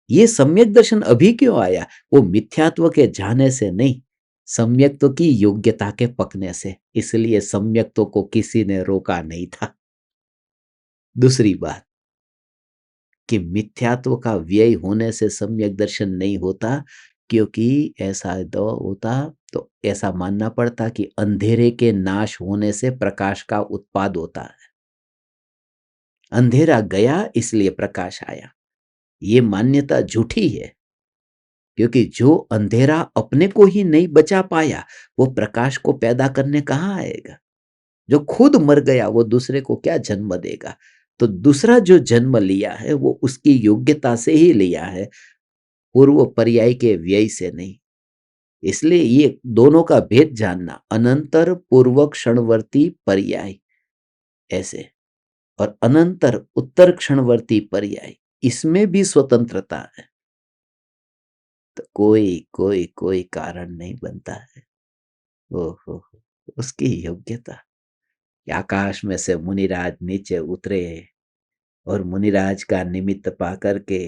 ये सम्यक दर्शन अभी क्यों आया? वो मिथ्यात्व के जाने से नहीं, सम्यक्त्व की योग्यता के पकने से। इसलिए सम्यक्त्व को किसी ने रोका नहीं था। दूसरी बात कि मिथ्यात्व का व्यय होने से सम्यक दर्शन नहीं होता, क्योंकि ऐसा होता तो ऐसा मानना पड़ता कि अंधेरे के नाश होने से प्रकाश का उत्पाद होता है। अंधेरा गया इसलिए प्रकाश आया। ये मान्यता झूठी है, क्योंकि जो अंधेरा अपने को ही नहीं बचा पाया, वो प्रकाश को पैदा करने कहाँ आएगा? जो खुद मर गया वो दूसरे को क्या जन्म देगा? तो दूसरा जो जन्म लिया है वो उसकी योग्यता से ही लिया है, पूर्व पर्याय के व्यय से नहीं। इसलिए ये दोनों का भेद जानना, अनंतर पूर्व क्षणवर्ती पर्याय ऐसे, और अनंतर उत्तर क्षणवर्ती पर्याय, इसमें भी स्वतंत्रता है। तो कोई कोई कोई कारण नहीं बनता है। ओहो, उसकी योग्यता। आकाश में से मुनिराज नीचे उतरे और मुनिराज का निमित्त पा करके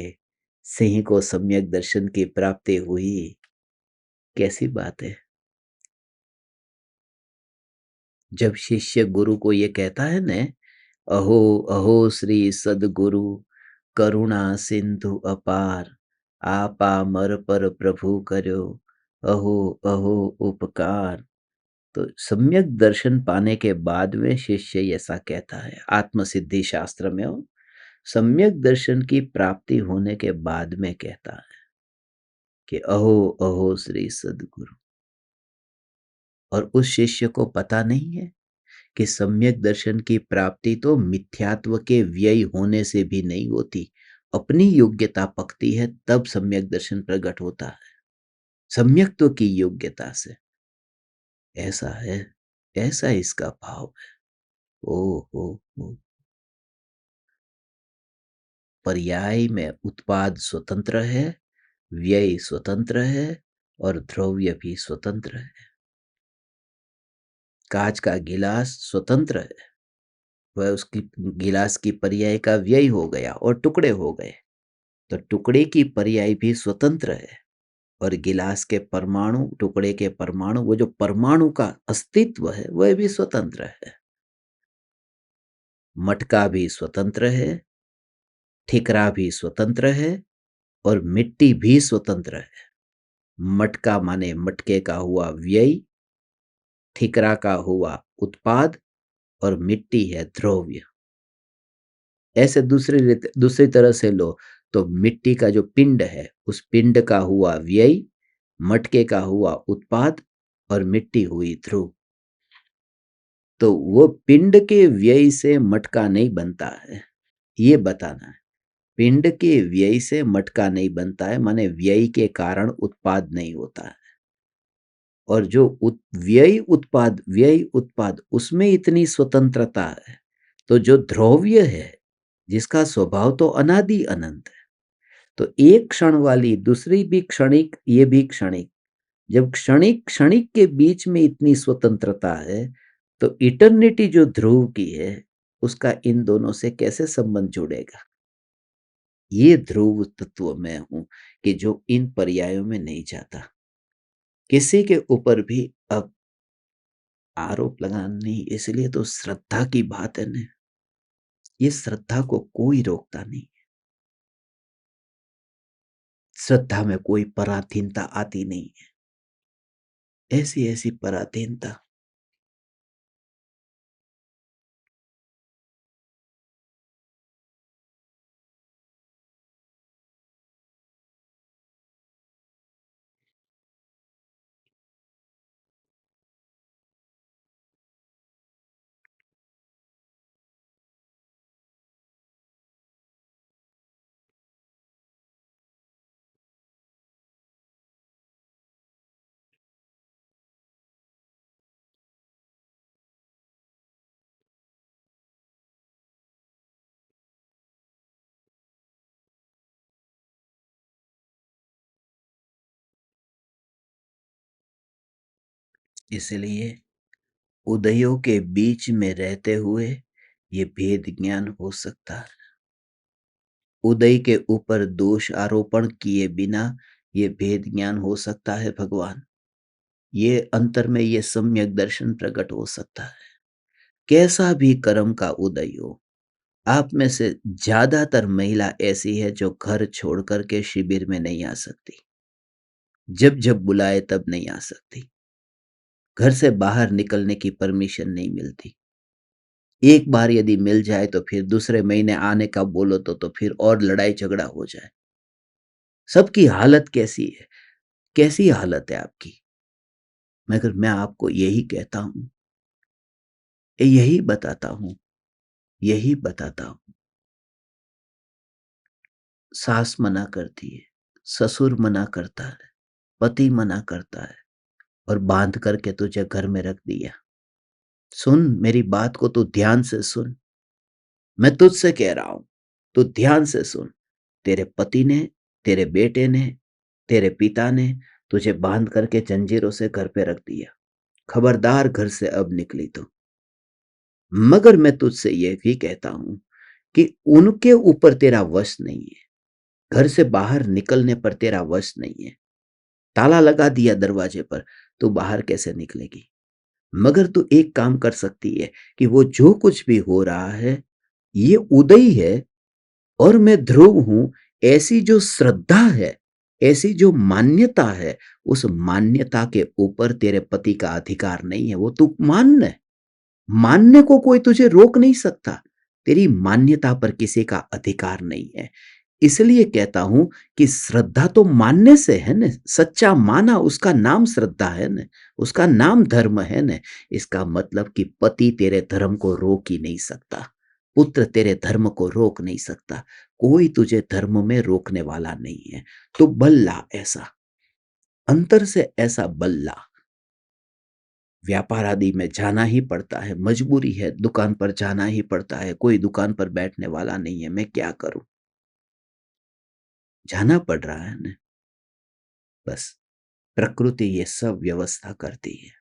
सिंह को सम्यक दर्शन की प्राप्ति हुई। कैसी बात है? जब शिष्य गुरु को ये कहता है न, अहो अहो श्री सदगुरु, करुणा सिंधु अपार, आपा मर पर प्रभु कर्यो, अहो अहो उपकार। तो सम्यक दर्शन पाने के बाद में शिष्य ऐसा कहता है, आत्मसिद्धि शास्त्र में हो, सम्यक दर्शन की प्राप्ति होने के बाद में कहता है कि अहो अहो श्री सद्गुरु। और उस शिष्य को पता नहीं है कि सम्यक दर्शन की प्राप्ति तो मिथ्यात्व के व्यय होने से भी नहीं होती, अपनी योग्यता पकती है तब सम्यक दर्शन प्रकट होता है, सम्यक्त्व की योग्यता से। ऐसा है, ऐसा इसका भाव है। ओ हो। पर्याय में उत्पाद स्वतंत्र है, व्यय स्वतंत्र है और द्रव्य भी स्वतंत्र है। कांच का गिलास स्वतंत्र है, वह उसकी गिलास की पर्याय का व्यय हो गया और टुकड़े हो गए, तो टुकड़े की पर्याय भी स्वतंत्र है और गिलास के परमाणु, टुकड़े के परमाणु, वो जो परमाणु का अस्तित्व है वह भी स्वतंत्र है। मटका भी स्वतंत्र है, ठिकरा भी स्वतंत्र है और मिट्टी भी स्वतंत्र है। मटका माने मटके का हुआ व्यय, ठिकरा का हुआ उत्पाद और मिट्टी है द्रव्य। ऐसे दूसरी तरह से लो तो मिट्टी का जो पिंड है उस पिंड का हुआ व्यय, मटके का हुआ उत्पाद और मिट्टी हुई ध्रुव। तो वो पिंड के व्यय से मटका नहीं बनता है, ये बताना है। पिंड के व्यय से मटका नहीं बनता है, माने व्यय के कारण उत्पाद नहीं होता है। और जो व्यय उत्पाद उसमें इतनी स्वतंत्रता है, तो जो द्रव्य है जिसका स्वभाव तो अनादि अनंत है, तो एक क्षण वाली दूसरी भी क्षणिक, ये भी क्षणिक, जब क्षणिक क्षणिक के बीच में इतनी स्वतंत्रता है तो इटर्निटी जो ध्रुव की है उसका इन दोनों से कैसे संबंध जुड़ेगा। ये ध्रुव तत्व में हूं कि जो इन पर्यायों में नहीं जाता। किसी के ऊपर भी अब आरोप लगाना नहीं, इसलिए तो श्रद्धा की बात है ना, ये श्रद्धा को कोई रोकता नहीं। श्रद्धा में कोई पराधीनता आती नहीं है, ऐसी ऐसी पराधीनता। इसलिए उदयों के बीच में रहते हुए ये भेद ज्ञान हो सकता है। उदय के ऊपर दोष आरोपण किए बिना ये भेद ज्ञान हो सकता है भगवान। ये अंतर में ये सम्यक दर्शन प्रकट हो सकता है। कैसा भी कर्म का उदय हो, आप में से ज्यादातर महिला ऐसी है जो घर छोड़ करके शिविर में नहीं आ सकती, जब जब बुलाए तब नहीं आ सकती, घर से बाहर निकलने की परमिशन नहीं मिलती। एक बार यदि मिल जाए तो फिर दूसरे महीने आने का बोलो तो फिर और लड़ाई झगड़ा हो जाए। सबकी हालत कैसी है, कैसी हालत है आपकी। मगर मैं आपको यही कहता हूं, यही बताता हूं, यही बताता हूं। सास मना करती है, ससुर मना करता है, पति मना करता है और बांध करके तुझे घर में रख दिया। सुन मेरी बात को, तू ध्यान से सुन, मैं तुझसे कह रहा हूं, तू ध्यान से सुन। तेरे पति ने, तेरे बेटे ने, तेरे पिता ने तुझे बांध करके जंजीरों से घर पे रख दिया। खबरदार घर से अब निकली तो। मगर मैं तुझसे यह भी कहता हूं कि उनके ऊपर तेरा वश नहीं है, घर से बाहर निकलने पर तेरा वश नहीं है। ताला लगा दिया दरवाजे पर, तू बाहर कैसे निकलेगी। मगर तू एक काम कर सकती है कि वो जो कुछ भी हो रहा है ये उदय है और मैं ध्रुव हूं, ऐसी जो श्रद्धा है ऐसी जो मान्यता है, उस मान्यता के ऊपर तेरे पति का अधिकार नहीं है, वो तू मान। मानने को कोई तुझे रोक नहीं सकता। तेरी मान्यता पर किसी का अधिकार नहीं है। इसलिए कहता हूं कि श्रद्धा तो मानने से है न, सच्चा माना उसका नाम श्रद्धा है न, उसका नाम धर्म है न। इसका मतलब कि पति तेरे धर्म को रोक ही नहीं सकता, पुत्र तेरे धर्म को रोक नहीं सकता, कोई तुझे धर्म में रोकने वाला नहीं है। तो बल ला, ऐसा अंतर से ऐसा बल ला। व्यापार आदि में जाना ही पड़ता है, मजबूरी है, दुकान पर जाना ही पड़ता है, कोई दुकान पर बैठने वाला नहीं है, मैं क्या करूं, जाना पड़ रहा है ना। बस प्रकृति ये सब व्यवस्था करती है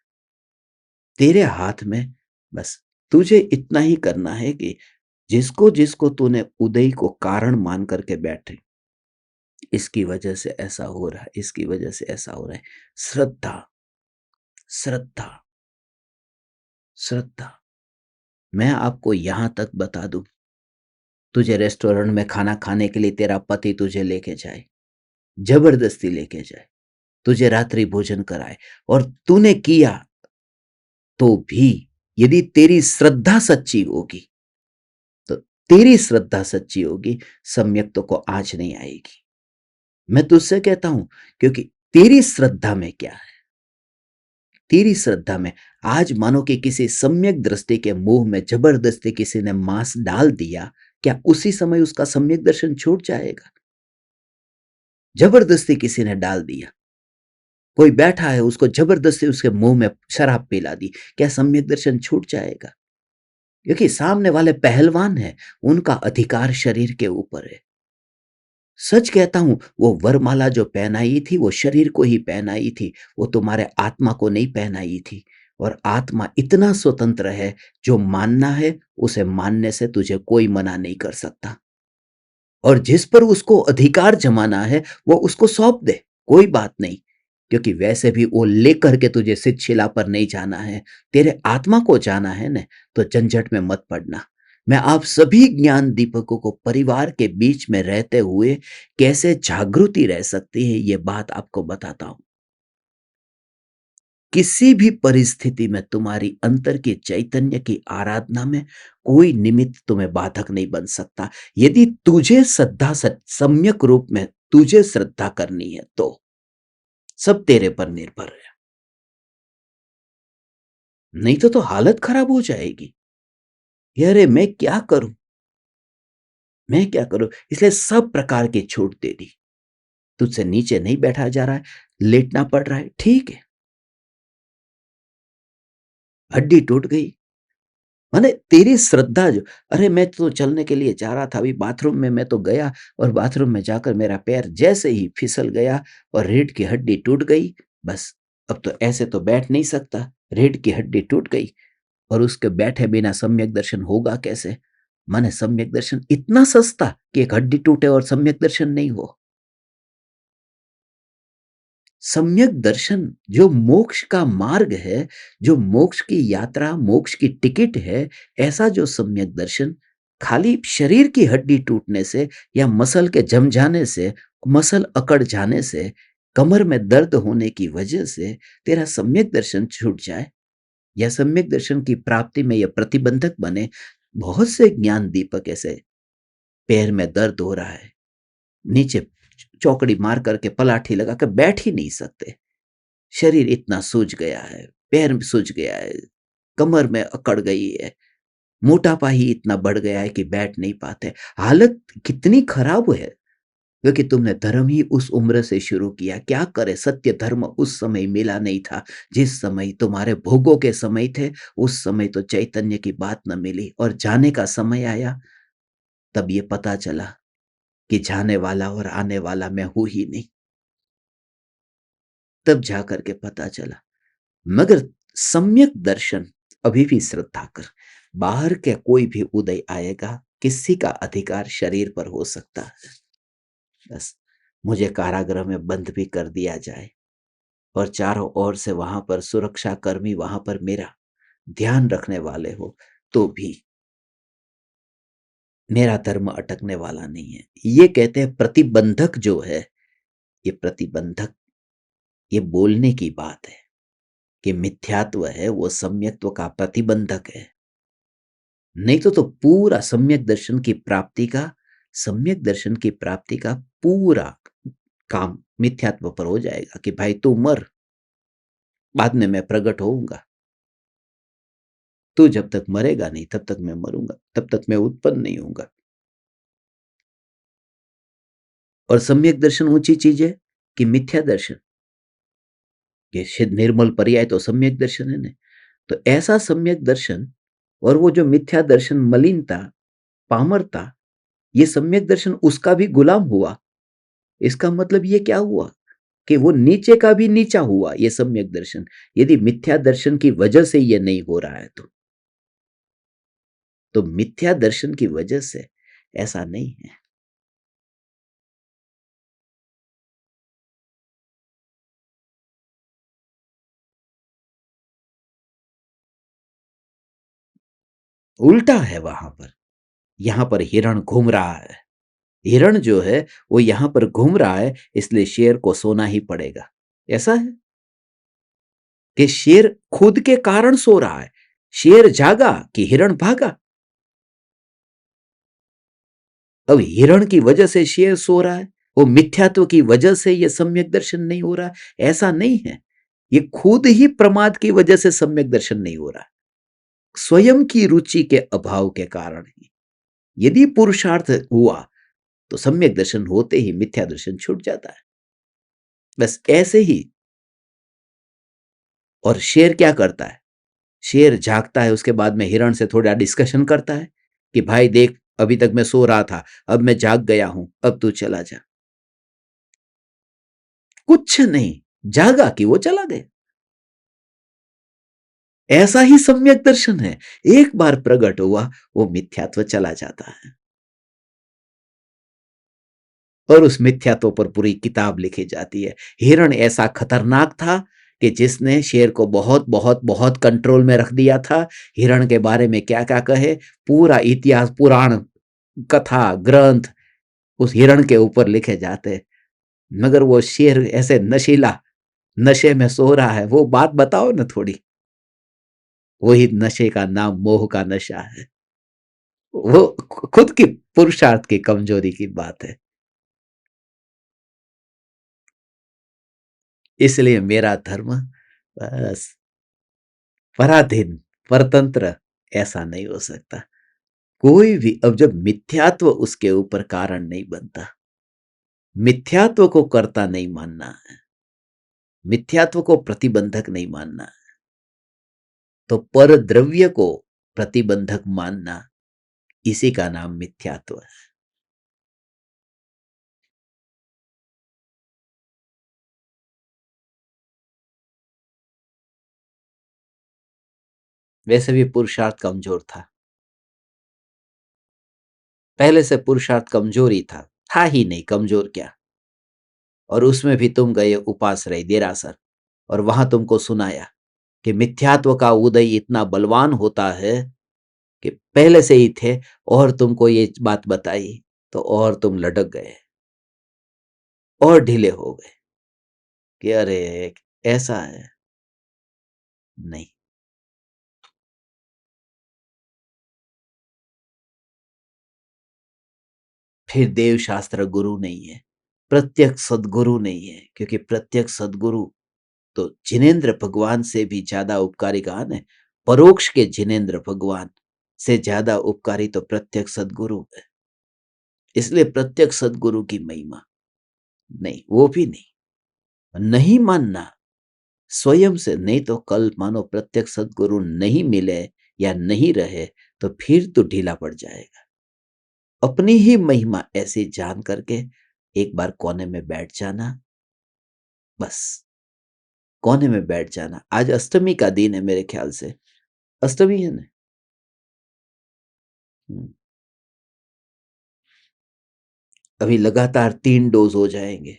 तेरे हाथ में। बस तुझे इतना ही करना है कि जिसको जिसको तूने उदय को कारण मान करके बैठे, इसकी वजह से ऐसा हो रहा है, इसकी वजह से ऐसा हो रहा है, श्रद्धा, श्रद्धा, श्रद्धा। मैं आपको यहां तक बता दूं, तुझे रेस्टोरेंट में खाना खाने के लिए तेरा पति तुझे लेके जाए, जबरदस्ती लेके जाए, तुझे रात्रि भोजन कराए और तूने किया, तो भी यदि तेरी श्रद्धा सच्ची होगी, तो तेरी श्रद्धा सच्ची होगी, सम्यक तो को आज नहीं आएगी। मैं तुझसे कहता हूं, क्योंकि तेरी श्रद्धा में क्या है, तेरी श्रद्धा में आज मानो कि किसी सम्यक दृष्टि के मुंह में जबरदस्ती किसी ने मांस डाल दिया, क्या उसी समय उसका सम्यक दर्शन छूट जाएगा? जबरदस्ती किसी ने डाल दिया, कोई बैठा है उसको जबरदस्ती उसके मुंह में शराब पिला दी, क्या सम्यक दर्शन छूट जाएगा? क्योंकि सामने वाले पहलवान है, उनका अधिकार शरीर के ऊपर है। सच कहता हूं, वो वरमाला जो पहनाई थी वो शरीर को ही पहनाई थी, वो तुम्हारे आत्मा को नहीं पहनाई थी। और आत्मा इतना स्वतंत्र है, जो मानना है उसे मानने से तुझे कोई मना नहीं कर सकता। और जिस पर उसको अधिकार जमाना है वो उसको सौंप दे, कोई बात नहीं। क्योंकि वैसे भी वो लेकर के तुझे शिला पर नहीं जाना है, तेरे आत्मा को जाना है ना, तो झंझट में मत पड़ना। मैं आप सभी ज्ञान दीपकों को परिवार के बीच में रहते हुए कैसे जागृति रह सकती है, ये बात आपको बताता हूं। किसी भी परिस्थिति में तुम्हारी अंतर के चैतन्य की आराधना में कोई निमित्त तुम्हें बाधक नहीं बन सकता। यदि तुझे श्रद्धा सम्यक रूप में तुझे श्रद्धा करनी है, तो सब तेरे पर निर्भर है। नहीं तो हालत खराब हो जाएगी। अरे मैं क्या करूं, मैं क्या करूं? इसलिए सब प्रकार की छूट दे दी। तुझसे नीचे नहीं बैठा जा रहा है, लेटना पड़ रहा है, ठीक है। हड्डी टूट गई, माने तेरी श्रद्धा जो, अरे मैं तो चलने के लिए जा रहा था, अभी बाथरूम में मैं तो गया और बाथरूम में जाकर मेरा पैर जैसे ही फिसल गया और रीढ़ की हड्डी टूट गई। बस अब तो ऐसे तो बैठ नहीं सकता, रीढ़ की हड्डी टूट गई और उसके बैठे बिना सम्यक दर्शन होगा कैसे? माने सम्यक दर्शन इतना सस्ता कि एक हड्डी टूटे और सम्यक दर्शन नहीं हो। सम्यक दर्शन जो मोक्ष का मार्ग है, जो मोक्ष की यात्रा, मोक्ष की टिकट है, ऐसा जो सम्यक दर्शन खाली शरीर की हड्डी टूटने से या मसल के जम जाने से, मसल अकड़ जाने से, कमर में दर्द होने की वजह से तेरा सम्यक दर्शन छूट जाए या सम्यक दर्शन की प्राप्ति में यह प्रतिबंधक बने। बहुत से ज्ञान दीपक ऐसे, पैर में दर्द हो रहा है, नीचे चौकड़ी मार करके पलाठी लगा कर बैठ ही नहीं सकते, शरीर इतना सूज गया है, पैर में सूज गया है, कमर में अकड़ गई है, मोटापा ही इतना बढ़ गया है कि बैठ नहीं पाते। हालत कितनी खराब है, क्योंकि तुमने धर्म ही उस उम्र से शुरू किया। क्या करे, सत्य धर्म उस समय मिला नहीं था, जिस समय तुम्हारे भोगों के समय थे, उस समय तो चैतन्य की बात न मिली। और जाने का समय आया, तब ये पता चला कि जाने वाला और आने वाला मैं हूं ही नहीं। तब जाकर के पता चला। मगर सम्यक दर्शन अभी भी श्रद्धा कर, बाहर के कोई भी उदय आएगा, किसी का अधिकार शरीर पर हो सकता है। बस मुझे कारागृह में बंद भी कर दिया जाए और चारों ओर से वहां पर सुरक्षा कर्मी वहां पर मेरा ध्यान रखने वाले हो, तो भी मेरा धर्म अटकने वाला नहीं है। ये कहते हैं प्रतिबंधक जो है, ये प्रतिबंधक, ये बोलने की बात है कि मिथ्यात्व है वो सम्यक्त्व का प्रतिबंधक है। नहीं तो पूरा सम्यक दर्शन की प्राप्ति का पूरा काम मिथ्यात्व पर हो जाएगा कि भाई तू मर, बाद में मैं प्रकट होऊंगा। तू जब तक मरेगा नहीं तब तक मैं मरूंगा, तब तक मैं उत्पन्न नहीं होऊंगा। और सम्यक दर्शन ऊंची चीज है कि मिथ्या दर्शन, कि सिद्ध निर्मल पर्याय तो सम्यक दर्शन है ना। तो ऐसा सम्यक दर्शन और वो जो मिथ्या दर्शन मलिनता, पामरता, ये सम्यक दर्शन उसका भी गुलाम हुआ। इसका मतलब ये क्या हुआ कि वो नीचे का भी नीचा हुआ ये सम्यक दर्शन, यदि मिथ्या दर्शन की वजह से ये नहीं हो रहा है तो मिथ्या दर्शन की वजह से ऐसा नहीं है। उल्टा है वहां पर। यहां पर हिरण घूम रहा है, हिरण जो है वो यहां पर घूम रहा है, इसलिए शेर को सोना ही पड़ेगा। ऐसा है कि शेर खुद के कारण सो रहा है। शेर जागा कि हिरण भागा। अब हिरण की वजह से शेर सो रहा है, वो मिथ्यात्व की वजह से ये सम्यक दर्शन नहीं हो रहा, ऐसा नहीं है। ये खुद ही प्रमाद की वजह से सम्यक दर्शन नहीं हो रहा, स्वयं की रुचि के अभाव के कारण ही। यदि पुरुषार्थ हुआ तो सम्यक दर्शन होते ही मिथ्या दर्शन छूट जाता है। बस ऐसे ही। और शेर क्या करता है, शेर जागता है, उसके बाद में हिरण से थोड़ा डिस्कशन करता है कि भाई देख, अभी तक मैं सो रहा था, अब मैं जाग गया हूं, अब तू चला जा। कुछ नहीं, जागा कि वो चला गया। ऐसा ही सम्यक दर्शन है, एक बार प्रकट हुआ वो मिथ्यात्व चला जाता है और उस मिथ्यात्व पर पूरी किताब लिखी जाती है। हिरण ऐसा खतरनाक था कि जिसने शेर को बहुत बहुत बहुत कंट्रोल में रख दिया था। हिरण के बारे में क्या क्या कहे, पूरा इतिहास, पुराण, कथा, ग्रंथ उस हिरण के ऊपर लिखे जाते। मगर वो शेर ऐसे नशीला, नशे में सो रहा है, वो बात बताओ ना थोड़ी। वही नशे का नाम मोह का नशा है। वो खुद की पुरुषार्थ की कमजोरी की बात है। इसलिए मेरा धर्म बस पराधीन, परतंत्र ऐसा नहीं हो सकता। कोई भी, अब जब मिथ्यात्व उसके ऊपर कारण नहीं बनता, मिथ्यात्व को कर्ता नहीं मानना है, मिथ्यात्व को प्रतिबंधक नहीं मानना है, तो पर द्रव्य को प्रतिबंधक मानना, इसी का नाम मिथ्यात्व है। वैसे भी पुरुषार्थ कमजोर था, पहले से पुरुषार्थ कमजोर ही था ही नहीं, कमजोर क्या। और उसमें भी तुम गए उपास रहे देरासर, और वहां तुमको सुनाया कि मिथ्यात्व का उदय इतना बलवान होता है कि पहले से ही थे, और तुमको ये बात बताई तो और तुम लटक गए और ढीले हो गए कि अरे ऐसा है। नहीं, फिर देव शास्त्र गुरु नहीं है, प्रत्यक्ष सदगुरु नहीं है, क्योंकि प्रत्यक्ष सदगुरु तो जिनेन्द्र भगवान से भी ज्यादा उपकारी कहा है। परोक्ष के जिनेन्द्र भगवान से ज्यादा उपकारी तो प्रत्यक्ष सदगुरु है। इसलिए प्रत्यक्ष सदगुरु की महिमा नहीं, वो भी नहीं, नहीं मानना स्वयं से। नहीं तो कल मानो प्रत्यक्ष सदगुरु नहीं मिले या नहीं रहे तो फिर तो ढीला पड़ जाएगा। अपनी ही महिमा ऐसे जान करके एक बार कोने में बैठ जाना, बस कोने में बैठ जाना। आज अष्टमी का दिन है मेरे ख्याल से, अष्टमी है ना। अभी लगातार 3 डोज हो जाएंगे।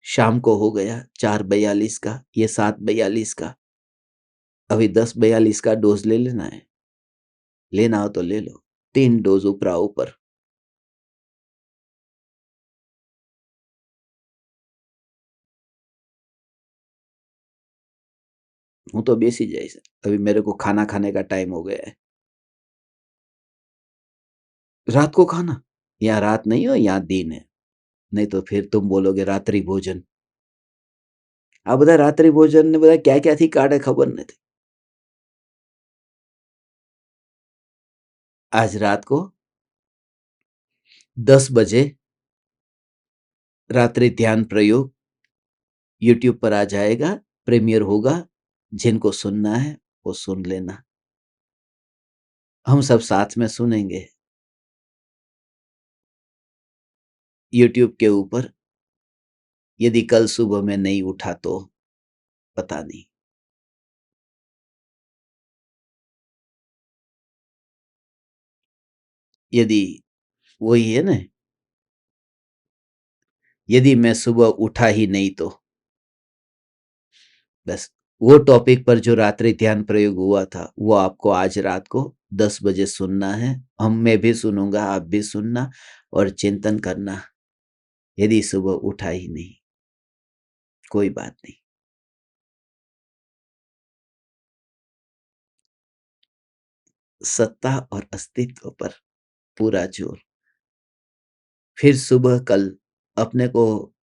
शाम को हो गया 4:42 का, ये 7:42 का। अभी 10:42 का डोज ले लेना है, लेना हो तो ले लो। 3 डोज ऊपरा ऊपर। हूँ तो बेसी जाइए, अभी मेरे को खाना खाने का टाइम हो गया है। रात को खाना? यहाँ रात नहीं हो, यहाँ दिन है। नहीं तो फिर तुम बोलोगे रात्रि भोजन। आप बता रात्रि भोजन ने बता क्या क्या थी काटे खबर नहीं थी। आज रात को 10 बजे रात्रि ध्यान प्रयोग यूट्यूब पर आ जाएगा, प्रीमियर होगा। जिनको सुनना है वो सुन लेना, हम सब साथ में सुनेंगे यूट्यूब के ऊपर। यदि कल सुबह में नहीं उठा तो पता नहीं। यदि वही है ना, यदि मैं सुबह उठा ही नहीं तो बस। वो टॉपिक पर जो रात्रि ध्यान प्रयोग हुआ था वो आपको आज रात को 10 बजे सुनना है। मैं भी सुनूंगा, आप भी सुनना और चिंतन करना। यदि सुबह उठा ही नहीं, कोई बात नहीं। सत्ता और अस्तित्व पर पूरा जोर। फिर सुबह कल अपने को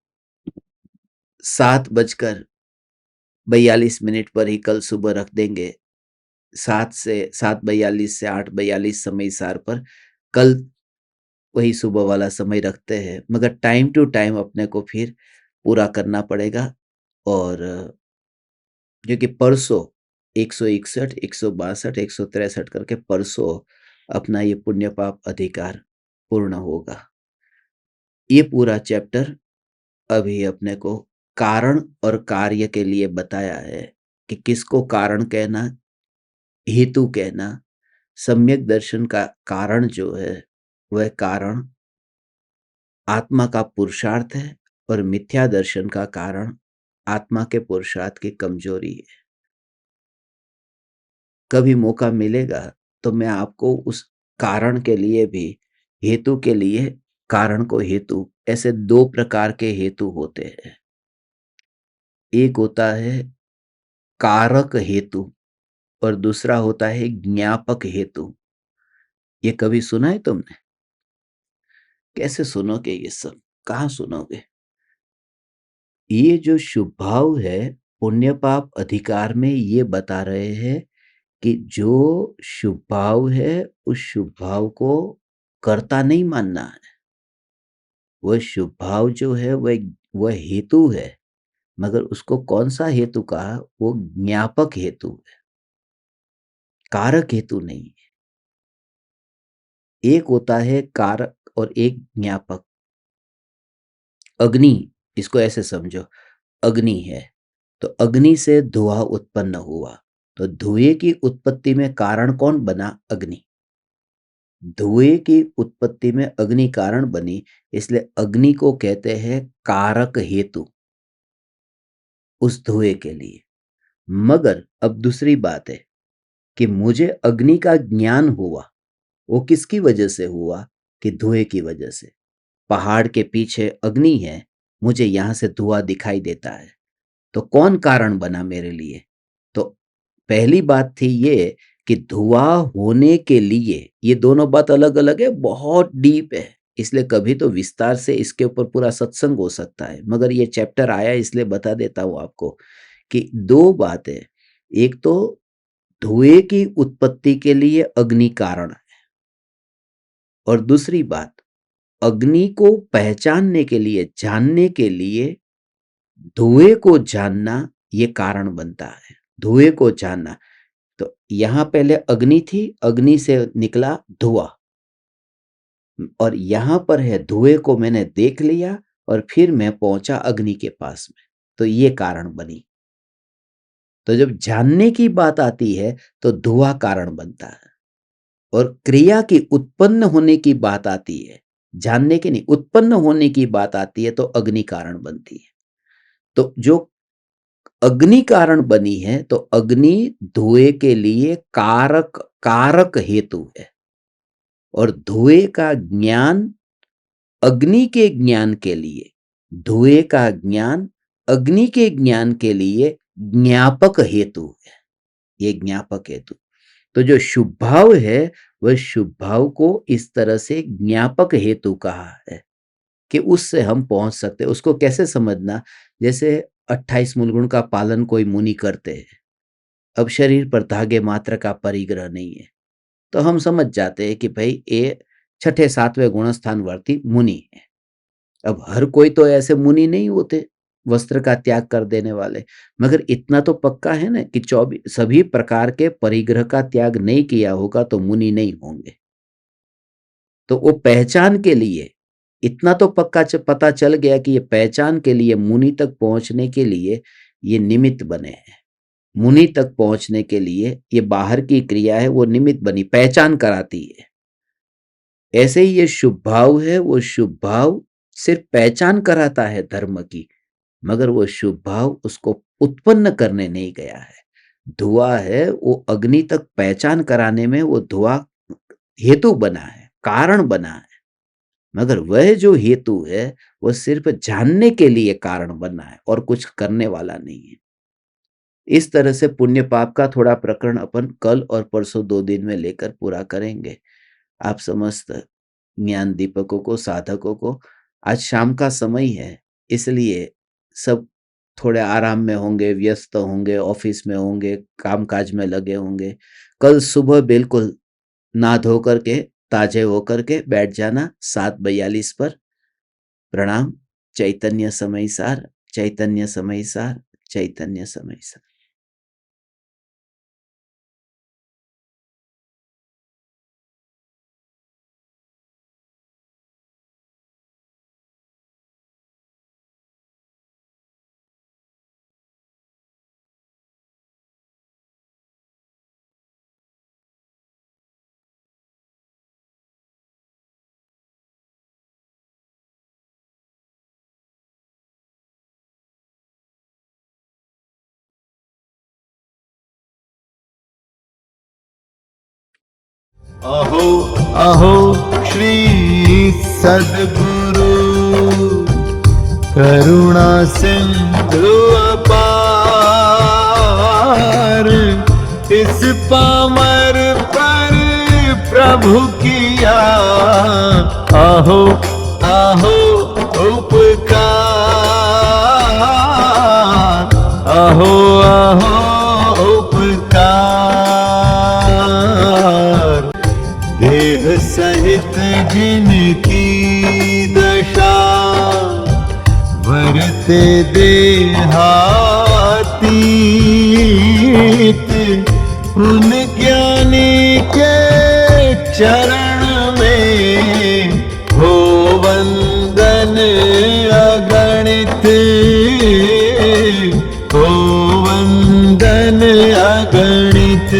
7:42 पर ही कल सुबह रख देंगे। 7:42 से 8:42 समय सार पर कल वही सुबह वाला समय रखते हैं, मगर टाइम टू टाइम अपने को फिर पूरा करना पड़ेगा। और क्योंकि परसों 161, 162, 163 करके परसों अपना ये पुण्य पाप अधिकार पूर्ण होगा। ये पूरा चैप्टर अभी अपने को कारण और कार्य के लिए बताया है कि किसको कारण कहना, हेतु कहना। सम्यक दर्शन का कारण जो है वह कारण आत्मा का पुरुषार्थ है और मिथ्या दर्शन का कारण आत्मा के पुरुषार्थ की कमजोरी है। कभी मौका मिलेगा तो मैं आपको उस कारण के लिए भी, हेतु के लिए कारण को हेतु, ऐसे दो प्रकार के हेतु होते हैं। एक होता है कारक हेतु और दूसरा होता है ज्ञापक हेतु। ये कभी सुना है तुमने? कैसे सुनोगे ये सब, कहाँ सुनोगे? ये जो शुभ भाव है पुण्य पाप अधिकार में ये बता रहे हैं कि जो शुभ भाव है उस शुभ भाव को कर्ता नहीं मानना है। वह शुभ भाव जो है वह हेतु है, मगर उसको कौन सा हेतु कहा? वो ज्ञापक हेतु है, कारक हेतु नहीं है। एक होता है कारक और एक ज्ञापक। अग्नि, इसको ऐसे समझो, अग्नि है तो अग्नि से धुआं उत्पन्न हुआ, तो धुएं की उत्पत्ति में कारण कौन बना? अग्नि। धुएं की उत्पत्ति में अग्नि कारण बनी, इसलिए अग्नि को कहते हैं कारक हेतु उस धुएं के लिए। मगर अब दूसरी बात है कि मुझे अग्नि का ज्ञान हुआ, वो किसकी वजह से हुआ? कि धुएं की वजह से। पहाड़ के पीछे अग्नि है, मुझे यहां से धुआं दिखाई देता है, तो कौन कारण बना मेरे लिए? तो पहली बात थी ये कि धुआं होने के लिए, ये दोनों बात अलग अलग है, बहुत डीप है, इसलिए कभी तो विस्तार से इसके ऊपर पूरा सत्संग हो सकता है, मगर ये चैप्टर आया इसलिए बता देता हूं आपको कि दो बातें। एक तो धुएं की उत्पत्ति के लिए अग्नि कारण है, और दूसरी बात अग्नि को पहचानने के लिए, जानने के लिए धुएं को जानना ये कारण बनता है। धुएं को जानना, तो यहां पहले अग्नि थी, अग्नि से निकला धुआं, और यहां पर है धुएं को मैंने देख लिया और फिर मैं पहुंचा अग्नि के पास में, तो ये कारण बनी। तो जब जानने की बात आती है तो धुआं कारण बनता है, और क्रिया की उत्पन्न होने की बात आती है, जानने की नहीं, उत्पन्न होने की बात आती है तो अग्नि कारण बनती है। तो जो अग्नि कारण बनी है तो अग्नि धुएं के लिए कारक, कारक हेतु है, और धुएं का ज्ञान अग्नि के ज्ञान के लिए, धुएं का ज्ञान अग्नि के ज्ञान के लिए ज्ञापक हेतु है। ये ज्ञापक हेतु। तो जो शुभ भाव है वह शुभ भाव को इस तरह से ज्ञापक हेतु कहा है कि उससे हम पहुंच सकते हैं। उसको कैसे समझना, जैसे 28 मूल गुण का पालन कोई मुनि करते हैं, अब शरीर पर धागे मात्र का परिग्रह नहीं है, तो हम समझ जाते हैं कि भाई ये छठे सातवें गुणस्थान वर्ती मुनि है। अब हर कोई तो ऐसे मुनि नहीं होते वस्त्र का त्याग कर देने वाले, मगर इतना तो पक्का है ना कि 24 सभी प्रकार के परिग्रह का त्याग नहीं किया होगा तो मुनि नहीं होंगे। तो वो पहचान के लिए इतना तो पक्का पता चल गया कि ये पहचान के लिए मुनि तक पहुंचने के लिए ये निमित्त बने हैं। मुनि तक पहुंचने के लिए ये बाहर की क्रिया है, वो निमित्त बनी, पहचान कराती है। ऐसे ही ये शुभ भाव है, वो शुभ भाव सिर्फ पहचान कराता है धर्म की, मगर वो शुभ भाव उसको उत्पन्न करने नहीं गया है। धुआं है, वो अग्नि तक पहचान कराने में वो धुआं हेतु बना है, कारण बना है, मगर वह जो हेतु है वह सिर्फ जानने के लिए कारण बना है और कुछ करने वाला नहीं है। इस तरह से पुण्य पाप का थोड़ा प्रकरण अपन कल और परसों 2 दिन में लेकर पूरा करेंगे। आप समस्त ज्ञान दीपकों को, साधकों को, आज शाम का समय है इसलिए सब थोड़े आराम में होंगे, व्यस्त होंगे, ऑफिस में होंगे, कामकाज में लगे होंगे। कल सुबह बिल्कुल नहा धो करके ताजे होकर के बैठ जाना 7:42 पर। प्रणाम। चैतन्य समय सार, चैतन्य समय सार, चैतन्य समय सार। अहो अहो श्री सद्गुरु करुणा सिंधु अपार, इस पामर पर प्रभु किया अहो अहो उपकार, अहो अहो उपकार। देह सहित जिनकी दशा वरते देहातीत, उन ज्ञानी के चरण में हो वंदन अगणित, हो वंदन अगणित।